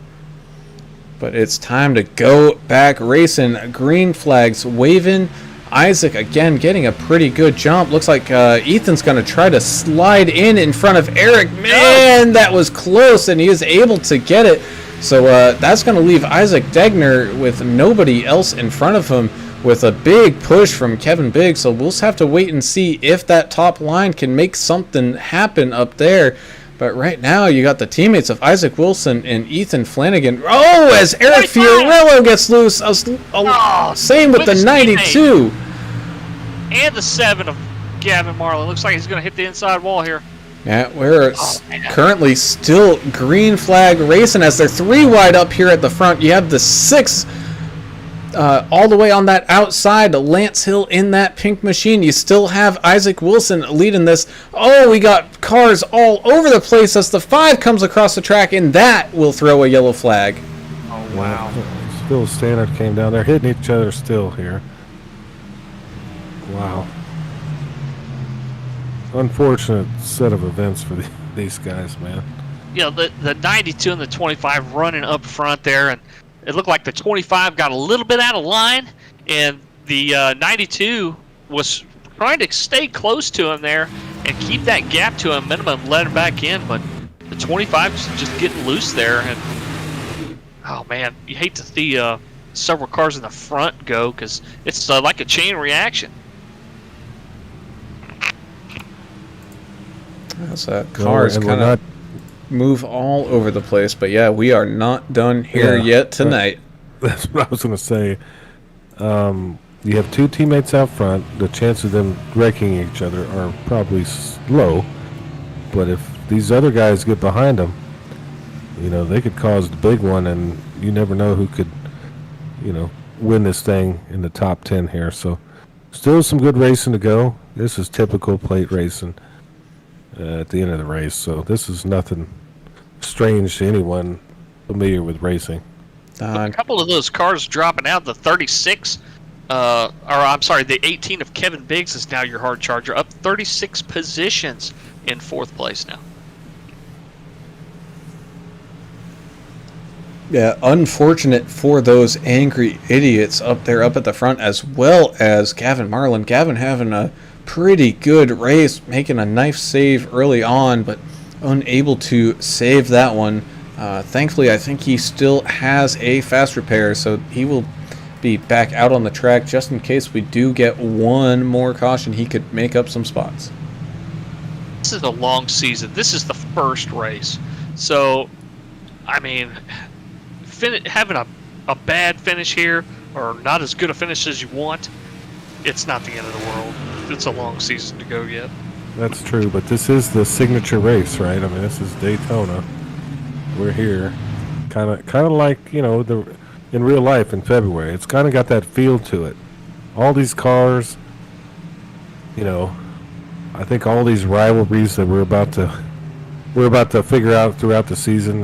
But it's time to go back racing. Green flags waving. Isaac again getting a pretty good jump. Looks like Ethan's going to try to slide in front of Eric. Man, that was close, and he is able to get it. So that's going to leave Isaac Degner with nobody else in front of him with a big push from Kevin Biggs. So we'll just have to wait and see if that top line can make something happen up there. But right now, you got the teammates of Isaac Wilson and Ethan Flanagan. Oh, as Eric Fiorello gets loose. Same with the 92. And the 7 of Gavin Marlin. Looks like he's going to hit the inside wall here. Yeah, we're currently still green flag racing as they're 3 wide up here at the front. You have the 6 all the way on that outside, Lance Hill in that pink machine. You still have Isaac Wilson leading this. Oh, we got cars all over the place as the 5 comes across the track, and that will throw a yellow flag. Oh, wow. Phil Standard came down there, hitting each other still here. Wow. Unfortunate set of events for these guys, man. You know, the 92 and the 25 running up front there, and it looked like the 25 got a little bit out of line, and the 92 was trying to stay close to him there and keep that gap to him minimum, let him back in, but the 25 is just getting loose there, and oh man, you hate to see several cars in the front go because it's like a chain reaction. So cars kind of move all over the place, but yeah, we are not done here yet tonight. That's what I was going to say. You have 2 teammates out front. The chance of them wrecking each other are probably low, but if these other guys get behind them, you know, they could cause the big one, and you never know who could, you know, win this thing in the top 10 here. So still some good racing to go. This is typical plate racing at the end of the race, so this is nothing strange to anyone familiar with racing. A couple of those cars dropping out. The 36, the 18 of Kevin Biggs is now your hard charger, up 36 positions in 4th place now. Yeah, unfortunate for those angry idiots up there, up at the front, as well as Gavin Marlin. Gavin having a pretty good race, making a nice save early on, but unable to save that one. Thankfully, I think he still has a fast repair, so he will be back out on the track just in case we do get one more caution. He could make up some spots. This is a long season. This is the first race. So, I mean, having a bad finish here, or not as good a finish as you want, it's not the end of the world. It's a long season to go yet. That's true, but this is the signature race, right? I mean, this is Daytona. We're here. Kind of like in real life in February. It's kind of got that feel to it. All these cars, I think all these rivalries that we're about to figure out throughout the season.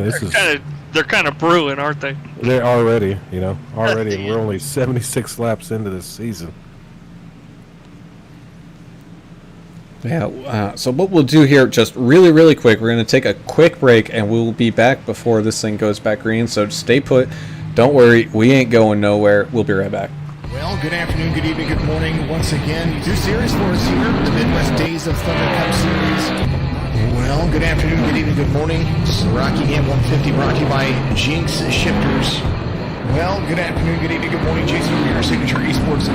They're kind of brewing, aren't they? They're already, and we're only 76 laps into this season. Yeah, so what we'll do here, just really, really quick, we're going to take a quick break, and we'll be back before this thing goes back green, so stay put. Don't worry, we ain't going nowhere. We'll be right back. Well, good afternoon, good evening, good morning. Once again, 2 series for us here, the Midwest Days of Thunder Cup Series. Well, good afternoon, good evening, good morning. Rockingham 150 brought to you by Jinx Shifters. Well, good afternoon, good evening, good morning. Jason over here, Signature Esports.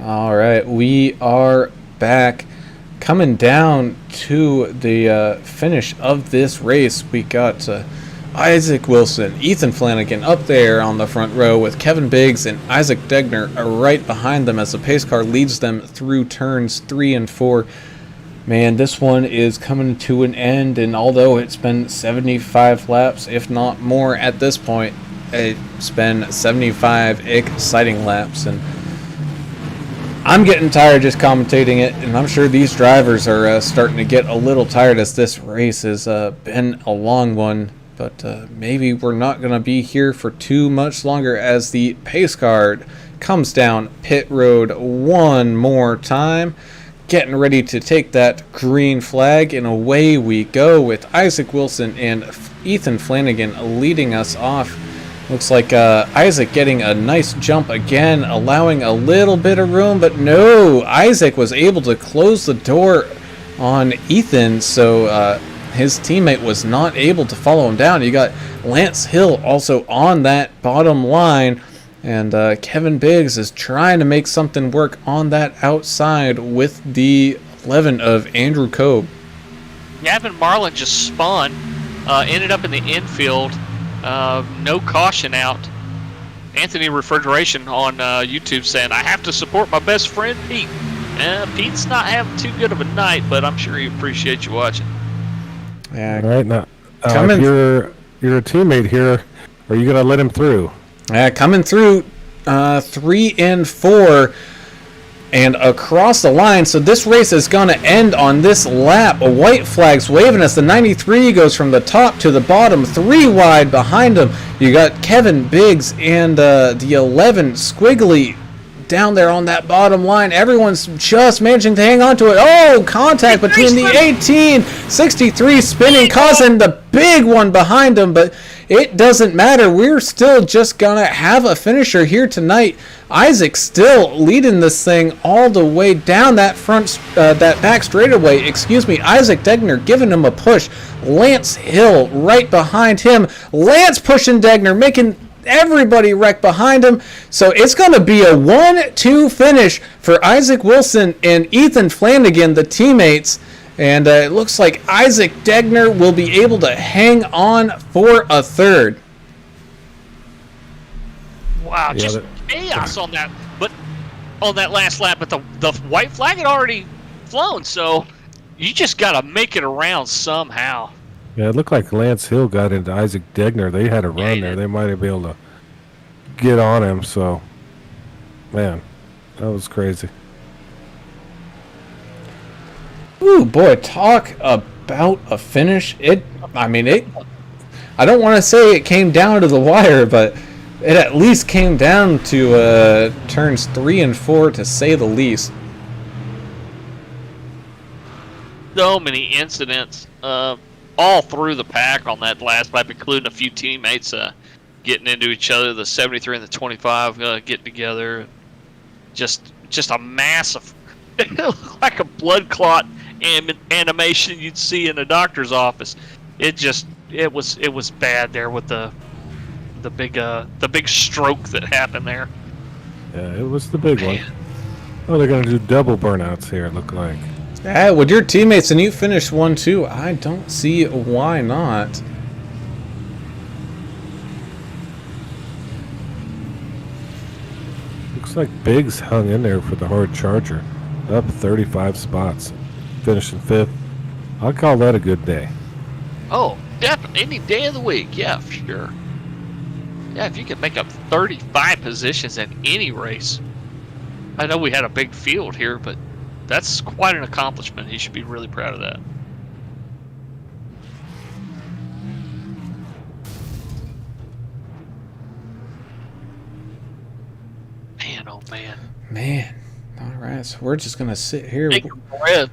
All right, we are back. Coming down to the finish of this race, we got Isaac Wilson, Ethan Flanagan up there on the front row with Kevin Biggs and Isaac Degner right behind them as the pace car leads them through turns 3 and 4. Man, this one is coming to an end, and although it's been 75 laps, if not more at this point, it's been 75 exciting laps, and I'm getting tired just commentating it, and I'm sure these drivers are starting to get a little tired as this race has been a long one. But maybe we're not going to be here for too much longer as the pace car comes down pit road one more time. Getting ready to take that green flag, and away we go with Isaac Wilson and Ethan Flanagan leading us off. Looks like Isaac getting a nice jump again, allowing a little bit of room, but no, Isaac was able to close the door on Ethan, so his teammate was not able to follow him down. You got Lance Hill also on that bottom line, and Kevin Biggs is trying to make something work on that outside with the 11 of Andrew Cobe. Gavin Marlin just spun, ended up in the infield. No caution out. Anthony Refrigeration on YouTube saying, I have to support my best friend Pete. Pete's not having too good of a night, but I'm sure he appreciates you watching. Yeah. All right, now if you're a teammate here, are you gonna let him through? Coming through 3 and 4 and across the line. So this race is going to end on this lap. A white flag's waving us. The 93 goes from the top to the bottom, 3 wide behind him. You got Kevin Biggs and the 11 Squiggly down there on that bottom line. Everyone's just managing to hang on to it. Oh, contact between the 18, 63 spinning, causing the big one behind him, but it doesn't matter. We're still just gonna have a finisher here tonight. Isaac still leading this thing all the way down that that back straightaway. Isaac Degner giving him a push. Lance Hill right behind him. Lance pushing Degner, making everybody wreck behind him. So it's going to be a 1-2 finish for Isaac Wilson and Ethan Flanagan, the teammates. And it looks like Isaac Degner will be able to hang on for a third. Wow, just chaos on that. But on that last lap, but the white flag had already flown. So you just got to make it around somehow. Yeah, it looked like Lance Hill got into Isaac Degner. They had a Yeah, run he there. did. They might have been able to get on him. So, man, that was crazy. Ooh, boy, talk about a finish. I mean, I don't want to say it came down to the wire, but it at least came down to turns 3 and 4, to say the least. So many incidents all through the pack on that last lap, including a few teammates getting into each other. The 73 and the 25 getting together. Just a massive, like a blood clot animation you'd see in a doctor's office. It was bad there with the big stroke that happened there. Yeah, it was the big one. Oh, they're going to do double burnouts here, it looked like. Yeah, with your teammates and you finished 1-2, I don't see why not. Looks like Biggs hung in there for the hard charger. Up 35 spots. Finishing 5th. I'll call that a good day. Oh, definitely any day of the week. Yeah, for sure. Yeah, if you could make up 35 positions in any race. I know we had a big field here, but that's quite an accomplishment. He should be really proud of that. Man, oh man. Man, all right, so we're just going to sit here. Take a breath.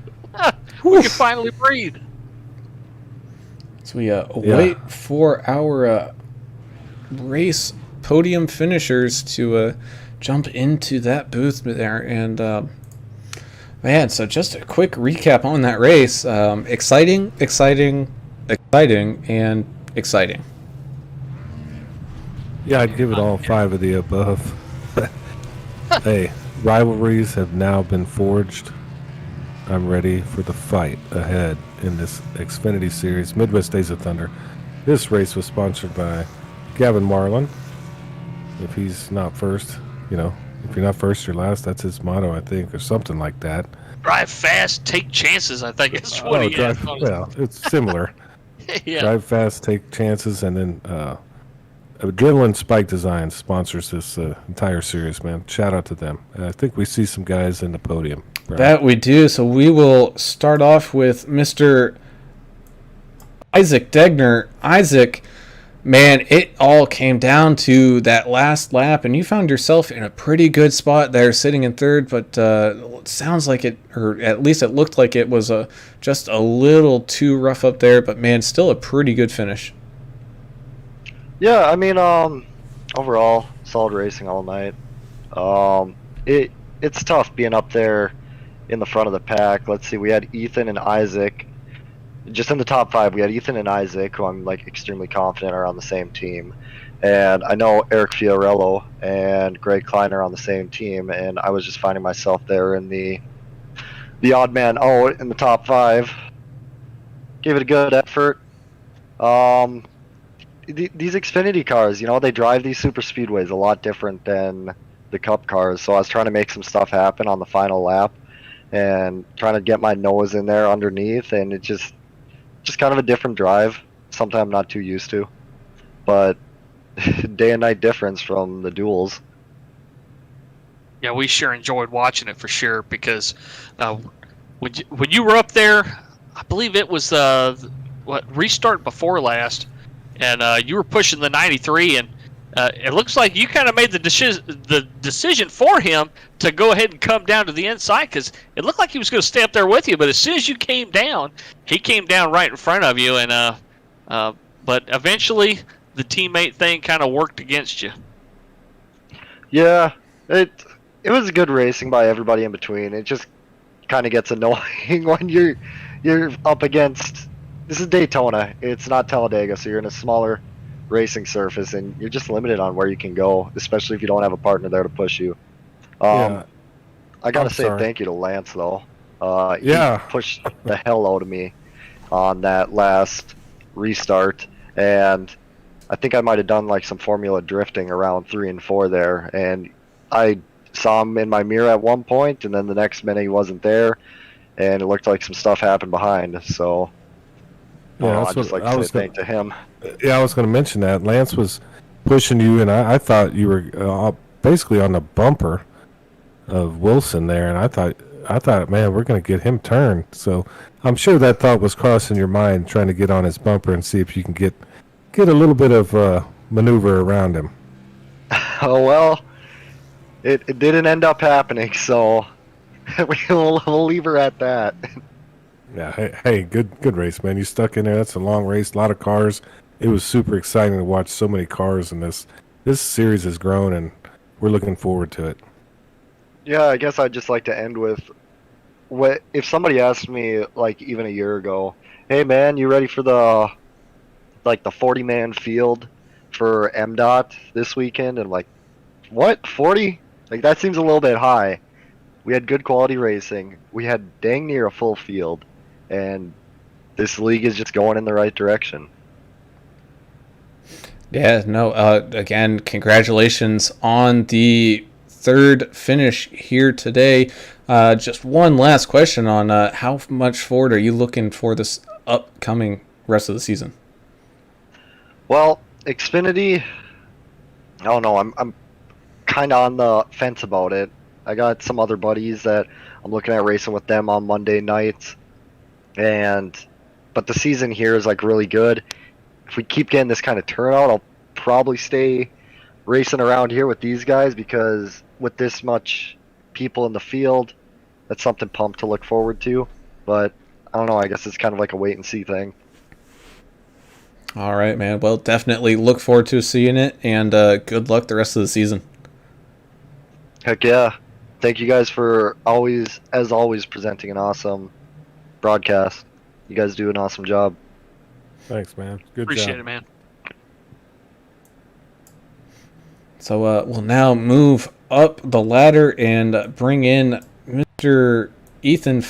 We can finally breathe. So we wait for our race podium finishers to jump into that booth there. And, man, so just a quick recap on that race. Exciting, and exciting. Yeah, I'd give it all 5 of the above. Hey, rivalries have now been forged. I'm ready for the fight ahead in this Xfinity Series, Midwest Days of Thunder. This race was sponsored by Gavin Marlin. If he's not first, if you're not first, you're last. That's his motto, I think, or something like that. Drive fast, take chances, I think is what he has. Well, it's similar. Yeah. Drive fast, take chances, and then Adrenaline Spike Design sponsors this entire series, man. Shout out to them. I think we see some guys in the podium. Brian. That we do. So we will start off with Mr. Isaac Degner. Isaac, man, it all came down to that last lap, and you found yourself in a pretty good spot there, sitting in third, but it sounds like it, or at least it looked like it was just a little too rough up there, but man, still a pretty good finish. Yeah, I mean, overall, solid racing all night. It's tough being up there in the front of the pack. Let's see, we had Ethan and Isaac. Just in the top 5, we had Ethan and Isaac, who I'm extremely confident are on the same team. And I know Eric Fiorello and Greg Klein are on the same team, and I was just finding myself there in the odd man out in the top 5. Gave it a good effort. These Xfinity cars, they drive these super speedways a lot different than the Cup cars. So I was trying to make some stuff happen on the final lap and trying to get my nose in there underneath, and it just kind of a different drive, something I'm not too used to. But day and night difference from the duels. Yeah, we sure enjoyed watching it for sure, because when you were up there, I believe it was restart before last, and you were pushing the 93, and it looks like you kind of made the decision for him to go ahead and come down to the inside, because it looked like he was going to stay up there with you, but as soon as you came down, he came down right in front of you, and but eventually the teammate thing kind of worked against you. Yeah, it was good racing by everybody in between. It just kind of gets annoying when you're up against. This is Daytona. It's not Talladega, so you're in a smaller racing surface, and you're just limited on where you can go, especially if you don't have a partner there to push you. I gotta say thank you to Lance though. He pushed the hell out of me on that last restart, and I think I might have done some formula drifting around 3 and 4 there, and I saw him in my mirror at one point, and then the next minute he wasn't there, and it looked like some stuff happened behind. So Yeah, I'd just like to say thank to him. Yeah, I was going to mention that Lance was pushing you, and I thought you were basically on the bumper of Wilson there, and I thought, man, we're going to get him turned. So I'm sure that thought was crossing your mind, trying to get on his bumper and see if you can get a little bit of maneuver around him. Oh well, it didn't end up happening, so we'll leave her at that. Yeah, hey, good race, man. You stuck in there. That's a long race, a lot of cars. It was super exciting to watch so many cars in this. This series has grown, and we're looking forward to it. Yeah, I guess I'd just like to end with what if somebody asked me like even a year ago, "Hey man, you ready for the 40-man field for MDOT this weekend?" And I'm like, "What? 40? Like that seems a little bit high." We had good quality racing. We had dang near a full field, and this league is just going in the right direction. Yeah, no, again, congratulations on the third finish here today. Just one last question on how much forward are you looking for this upcoming rest of the season? Well, Xfinity, I don't know. I'm kind of on the fence about it. I got some other buddies that I'm looking at racing with them on Monday nights, but the season here is like really good. If we keep getting this kind of turnout, I'll probably stay racing around here with these guys because with this much people in the field, that's something pumped to look forward to. But I don't know. I guess it's kind of like a wait and see thing. All right, man. Well, definitely look forward to seeing it, and good luck the rest of the season. Heck yeah. Thank you guys for as always, presenting an awesome broadcast. You guys do an awesome job. Thanks, man. Good Appreciate job. it, man. So we'll now move up the ladder and bring in Mr. Ethan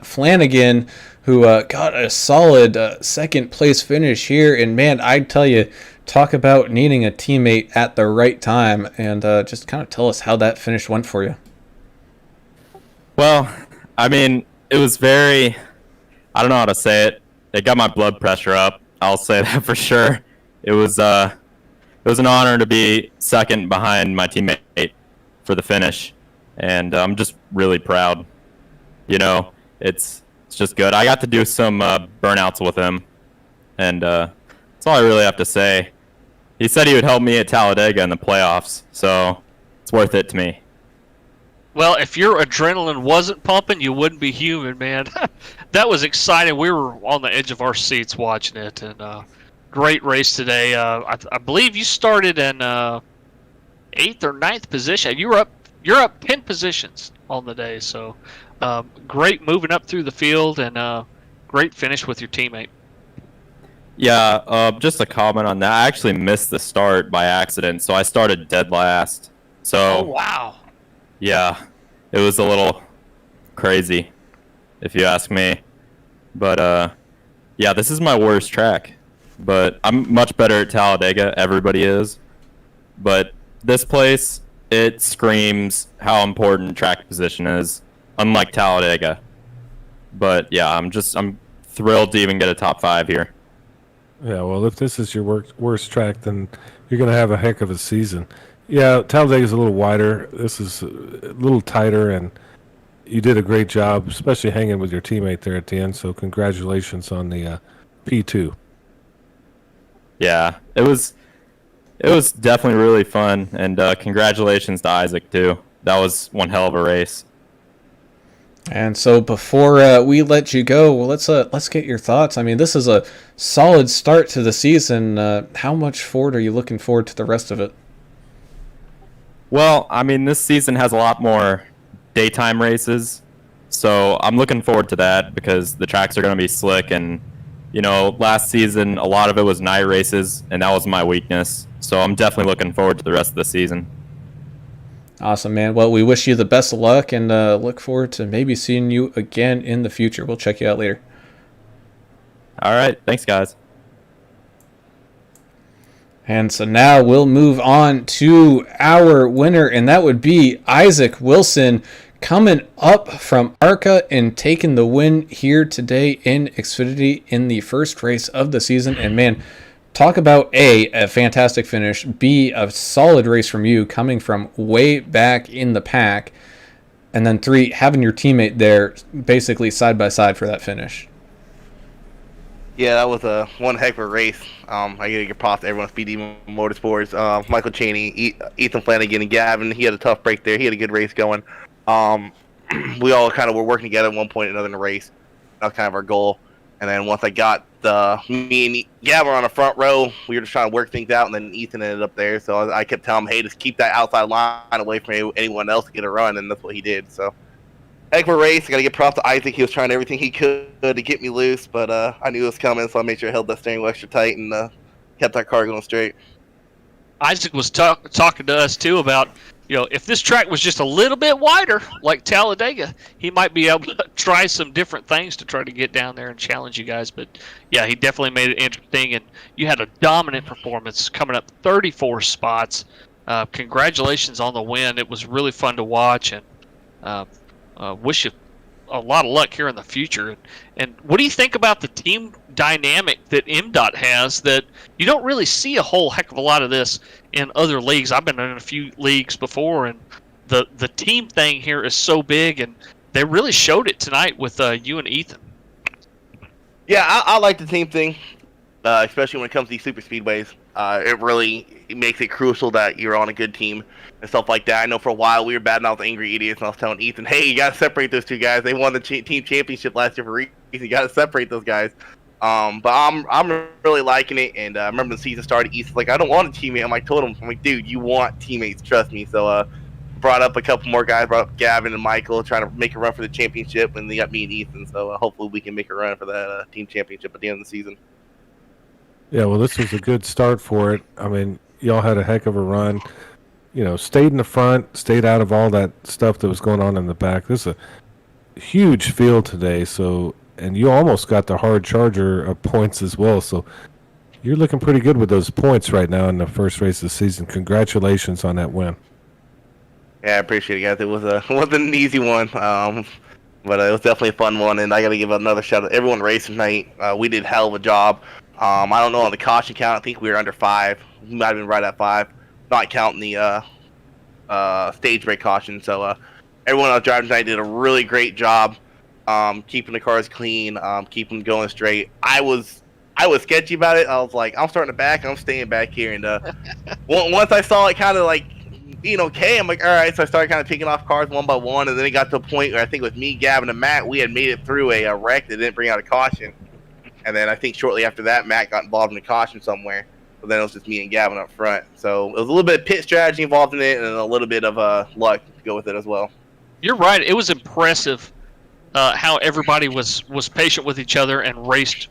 Flanagan, who got a solid second place finish here. And man, I tell you, talk about needing a teammate at the right time. And just kind of tell us how that finish went for you. Well, I mean, it was very, I don't know how to say it. It got my blood pressure up. I'll say that for sure. It was an honor to be second behind my teammate for the finish, and I'm just really proud. You know, it's just good. I got to do some burnouts with him, and that's all I really have to say. He said he would help me at Talladega in the playoffs, so it's worth it to me. Well, if your adrenaline wasn't pumping, you wouldn't be human, man. That was exciting. We were on the edge of our seats watching it, and great race today. I believe you started in 8th or 9th position. You're up 10 positions on the day, so great moving up through the field, and great finish with your teammate. Yeah, just a comment on that. I actually missed the start by accident, so I started dead last. So, Oh, wow. yeah, it was a little crazy, if you ask me. But, yeah, this is my worst track. But I'm much better at Talladega. Everybody is. But this place, it screams how important track position is, unlike Talladega. But, yeah, I'm thrilled to even get a top 5 here. Yeah, well, if this is your worst track, then you're going to have a heck of a season. Yeah, Talladega's a little wider. This is a little tighter, and you did a great job, especially hanging with your teammate there at the end. So congratulations on the P2. Yeah, it was definitely really fun, and congratulations to Isaac too. That was one hell of a race. And so before we let you go, well, let's get your thoughts. I mean, this is a solid start to the season. How much forward are you looking forward to the rest of it? Well, I mean, this season has a lot more daytime races, so I'm looking forward to that because the tracks are going to be slick. And, you know, last season, a lot of it was night races, and that was my weakness. So I'm definitely looking forward to the rest of the season. Awesome, man. Well, we wish you the best of luck and look forward to maybe seeing you again in the future. We'll check you out later. All right. Thanks, guys. And so now we'll move on to our winner, and that would be Isaac Wilson. coming up from ARCA and taking the win here today in Xfinity in the first race of the season. And man, talk about a fantastic finish, B, a solid race from you coming from way back in the pack, and then 3, having your teammate there basically side by side for that finish. Yeah, that was one heck of a race. I gotta give props to everyone at Speed Motorsports. Michael Chaney, Ethan Flanagan, and Gavin. He had a tough break there. He had a good race going. We all kind of were working together at one point or another in the race. That was kind of our goal. And then once I got me and Gavin were on the front row, we were just trying to work things out, and then Ethan ended up there. So I kept telling him, hey, just keep that outside line away from anyone else to get a run, and that's what he did. So heck of a race. I got to give props to Isaac. He was trying everything he could to get me loose, but I knew it was coming, so I made sure I held that steering wheel extra tight and kept that car going straight. Isaac was talking to us too about, if this track was just a little bit wider, like Talladega, he might be able to try some different things to try to get down there and challenge you guys. But yeah, he definitely made it interesting, and you had a dominant performance coming up 34 spots. Congratulations on the win. It was really fun to watch, and wish you a lot of luck here in the future. And what do you think about the team dynamic that MDOT has that you don't really see a whole heck of a lot of this in other leagues? I've been in a few leagues before, and the team thing here is so big, and they really showed it tonight with you and Ethan. Yeah, I like the team thing, especially when it comes to these super speedways. It makes it crucial that you're on a good team and stuff like that. I know for a while we were batting out the angry idiots, and I was telling Ethan, hey, you got to separate those two guys. They won the team championship last year for a reason. You got to separate those guys. But I'm really liking it, and I remember the season started, Ethan's like, I don't want a teammate. I'm like, dude, you want teammates, trust me. So brought up a couple more guys, brought up Gavin and Michael, trying to make a run for the championship, and they got me and Ethan. So hopefully we can make a run for that team championship at the end of the season. Yeah, well, this was a good start for it. I mean, y'all had a heck of a run. Stayed in the front, stayed out of all that stuff that was going on in the back. This is a huge field today, and you almost got the hard charger of points as well. So you're looking pretty good with those points right now in the first race of the season. Congratulations on that win. Yeah, I appreciate it, guys. It wasn't an easy one, but it was definitely a fun one. And I got to give another shout out to everyone racing tonight. We did a hell of a job. I don't know on the caution count. I think we were under 5. We might have been right at 5, not counting the stage break caution. So everyone else driving tonight did a really great job keeping the cars clean, keeping them going straight. I was sketchy about it. I was like, I'm starting to back. I'm staying back here. And once I saw it kind of like, okay, I'm like, all right. So I started kind of picking off cars one by one, and then it got to a point where I think with me, Gavin, and Matt, we had made it through a wreck that didn't bring out a caution. And then I think shortly after that, Matt got involved in a caution somewhere. But then it was just me and Gavin up front. So it was a little bit of pit strategy involved in it, and a little bit of luck to go with it as well. You're right. It was impressive how everybody was patient with each other and raced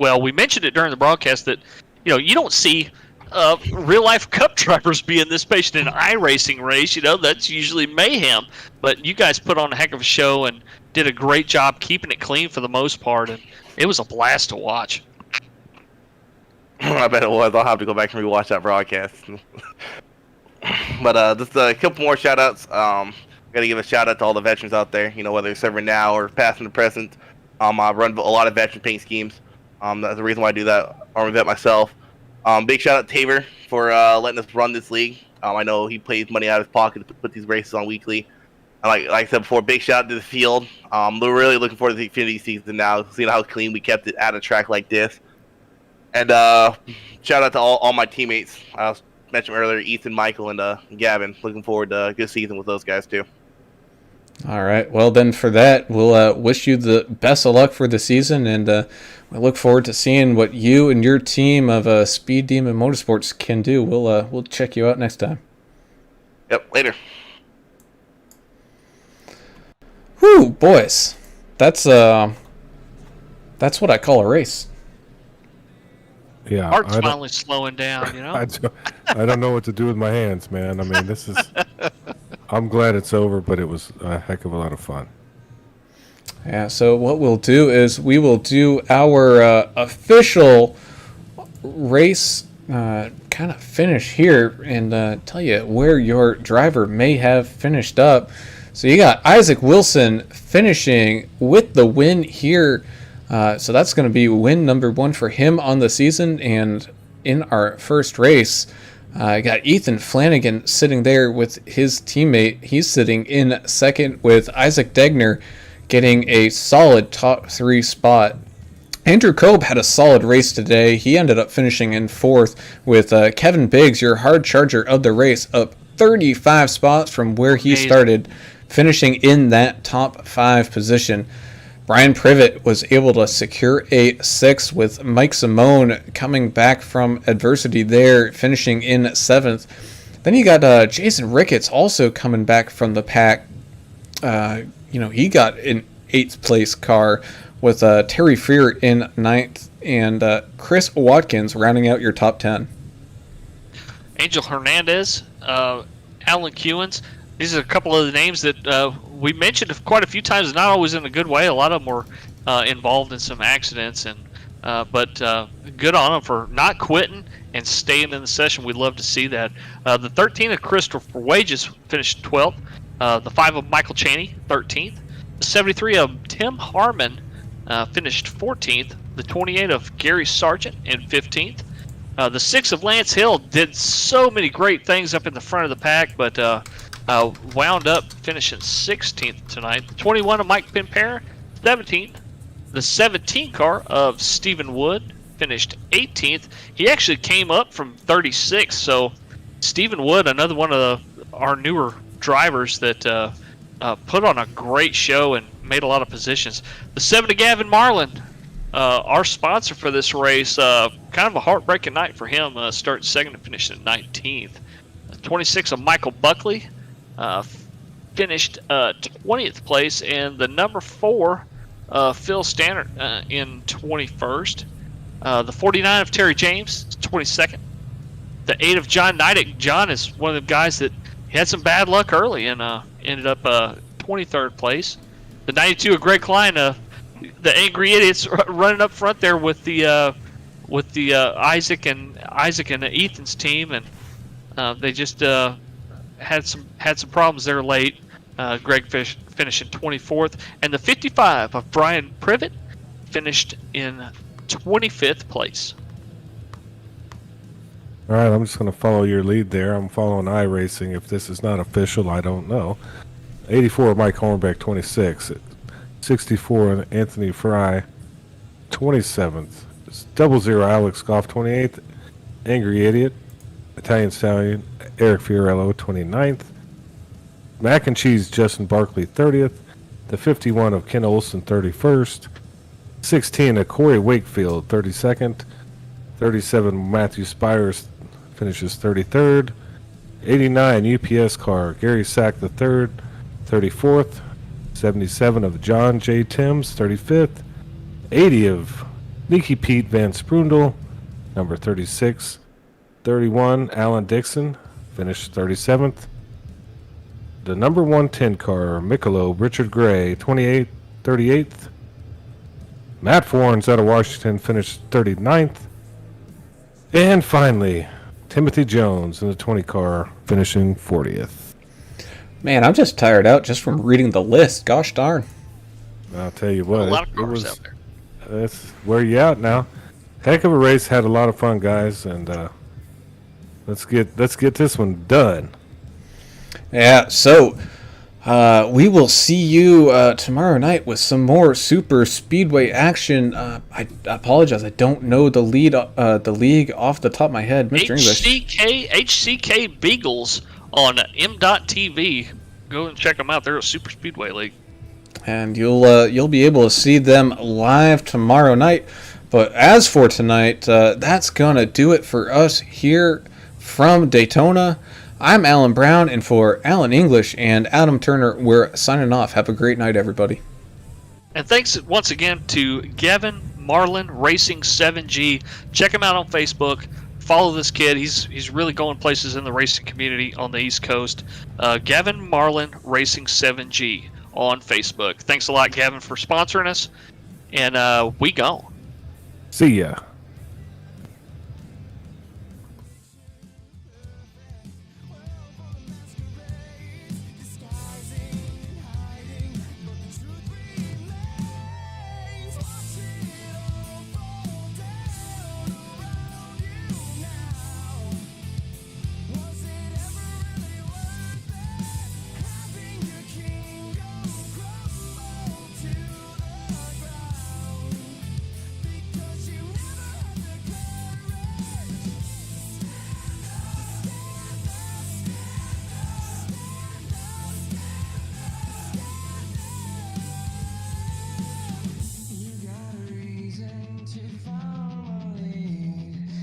well. We mentioned it during the broadcast that you don't see real life cup drivers being this patient in an iRacing race. That's usually mayhem. But you guys put on a heck of a show and did a great job keeping it clean for the most part, and it was a blast to watch. I bet it was. I'll have to go back and rewatch that broadcast. But just a couple more shout outs. Got to give a shout out to all the veterans out there, whether it's serving now or past and present. I run a lot of veteran paint schemes. That's the reason why I do that. Army vet myself. Big shout out to Tabor for letting us run this league. I know he pays money out of his pocket to put these races on weekly. Like I said before, big shout out to the field. We're really looking forward to the Xfinity season now, seeing how clean we kept it at a track like this. And shout out to all my teammates. I mentioned earlier, Ethan, Michael, and Gavin. Looking forward to a good season with those guys too. All right. Well, then for that, we'll wish you the best of luck for the season, and we look forward to seeing what you and your team of Speed Demon Motorsports can do. We'll check you out next time. Yep. Later. Whew, boys. That's what I call a race. Yeah, Heart's finally slowing down, I don't know what to do with my hands, man. I mean, this is. I'm glad it's over, but it was a heck of a lot of fun. Yeah. So what we'll do is we will do our official race kind of finish here and tell you where your driver may have finished up. So you got Isaac Wilson finishing with the win here. So that's going to be win number 1 for him on the season. And in our first race, I got Ethan Flanagan sitting there with his teammate. He's sitting in second with Isaac Degner getting a solid top 3 spot. Andrew Kobe had a solid race today. He ended up finishing in 4th with Kevin Biggs, your hard charger of the race, up 35 spots from where he started, finishing in that top 5 position. Brian Privet was able to secure a 6th with Mike Simone coming back from adversity there, finishing in 7th. Then you got Jason Ricketts also coming back from the pack. He got an 8th place car with Terry Freer in 9th and Chris Watkins rounding out your top 10. Angel Hernandez, Alan Kewins. These are a couple of the names that we mentioned quite a few times, not always in a good way. A lot of them were involved in some accidents, but good on them for not quitting and staying in the session. We'd love to see that. The 13 of Christopher Wages finished 12th. The 5 of Michael Chaney, 13th. The 73 of Tim Harmon finished 14th. The 28 of Gary Sargent in 15th. The 6 of Lance Hill did so many great things up in the front of the pack, but wound up finishing 16th tonight. The 21 of Mike Pimpera, 17th. The 17 car of Stephen Wood finished 18th. He actually came up from 36th, so Stephen Wood, another one of our newer drivers that put on a great show and made a lot of positions. The 7 of Gavin Marlin, our sponsor for this race, kind of a heartbreaking night for him, starting second and finishing 19th. The 26 of Michael Buckley finished 20th place, and the number 4, Phil Stannard, in 21st. The 49 of Terry James, 22nd. The 8 of John Neidick. John is one of the guys that had some bad luck early and ended up 23rd place. The 92 of Greg Klein, the angry idiots running up front there with the Isaac and Ethan's team, and they just had some problems there late. Greg finishing 24th, and the 55 of Brian Privet finished in 25th place. All right, I'm just going to follow your lead there. I'm following iRacing. If this is not official, I don't know. 84, Mike Hornbeck, 26. 64, Anthony Fry, 27th. 00, Alex Goff, 28th. Angry Idiot, Italian Stallion, Eric Fiorello, 29th. Mac and Cheese, Justin Barkley, 30th. The 51 of Ken Olson, 31st. 16 of Corey Wakefield, 32nd. 37, Matthew Spires finishes 33rd. 89, UPS car, Gary Sack III, 34th. 77 of John J. Timms, 35th. 80 of Nicky Pete Van Sprundel, number 36. 31, Alan Dixon, finished 37th. The number 110 car, Michelob, Richard Gray, 38th. Matt Forns out of Washington finished 39th. And finally, Timothy Jones in the 20 car, finishing 40th. Man, I'm just tired out just from reading the list. Gosh darn. I'll tell you what. A lot of cars out there. That's where you out now. Heck of a race. Had a lot of fun, guys, and let's get this one done. Yeah, so we will see you tomorrow night with some more super speedway action. I apologize, I don't know the league off the top of my head, Mr. English. HCK Beagles on M.TV. Go and check them out. They're a super speedway league, and you'll be able to see them live tomorrow night. But as for tonight, that's gonna do it for us here from Daytona. I'm Alan Brown, and for Alan English and Adam Turner, we're signing off. Have a great night, everybody. And thanks once again to Gavin Marlin Racing 7G. Check him out on Facebook. Follow this kid. He's really going places in the racing community on the East Coast. Gavin Marlin Racing 7G on Facebook. Thanks a lot, Gavin, for sponsoring us. And we gone. See ya.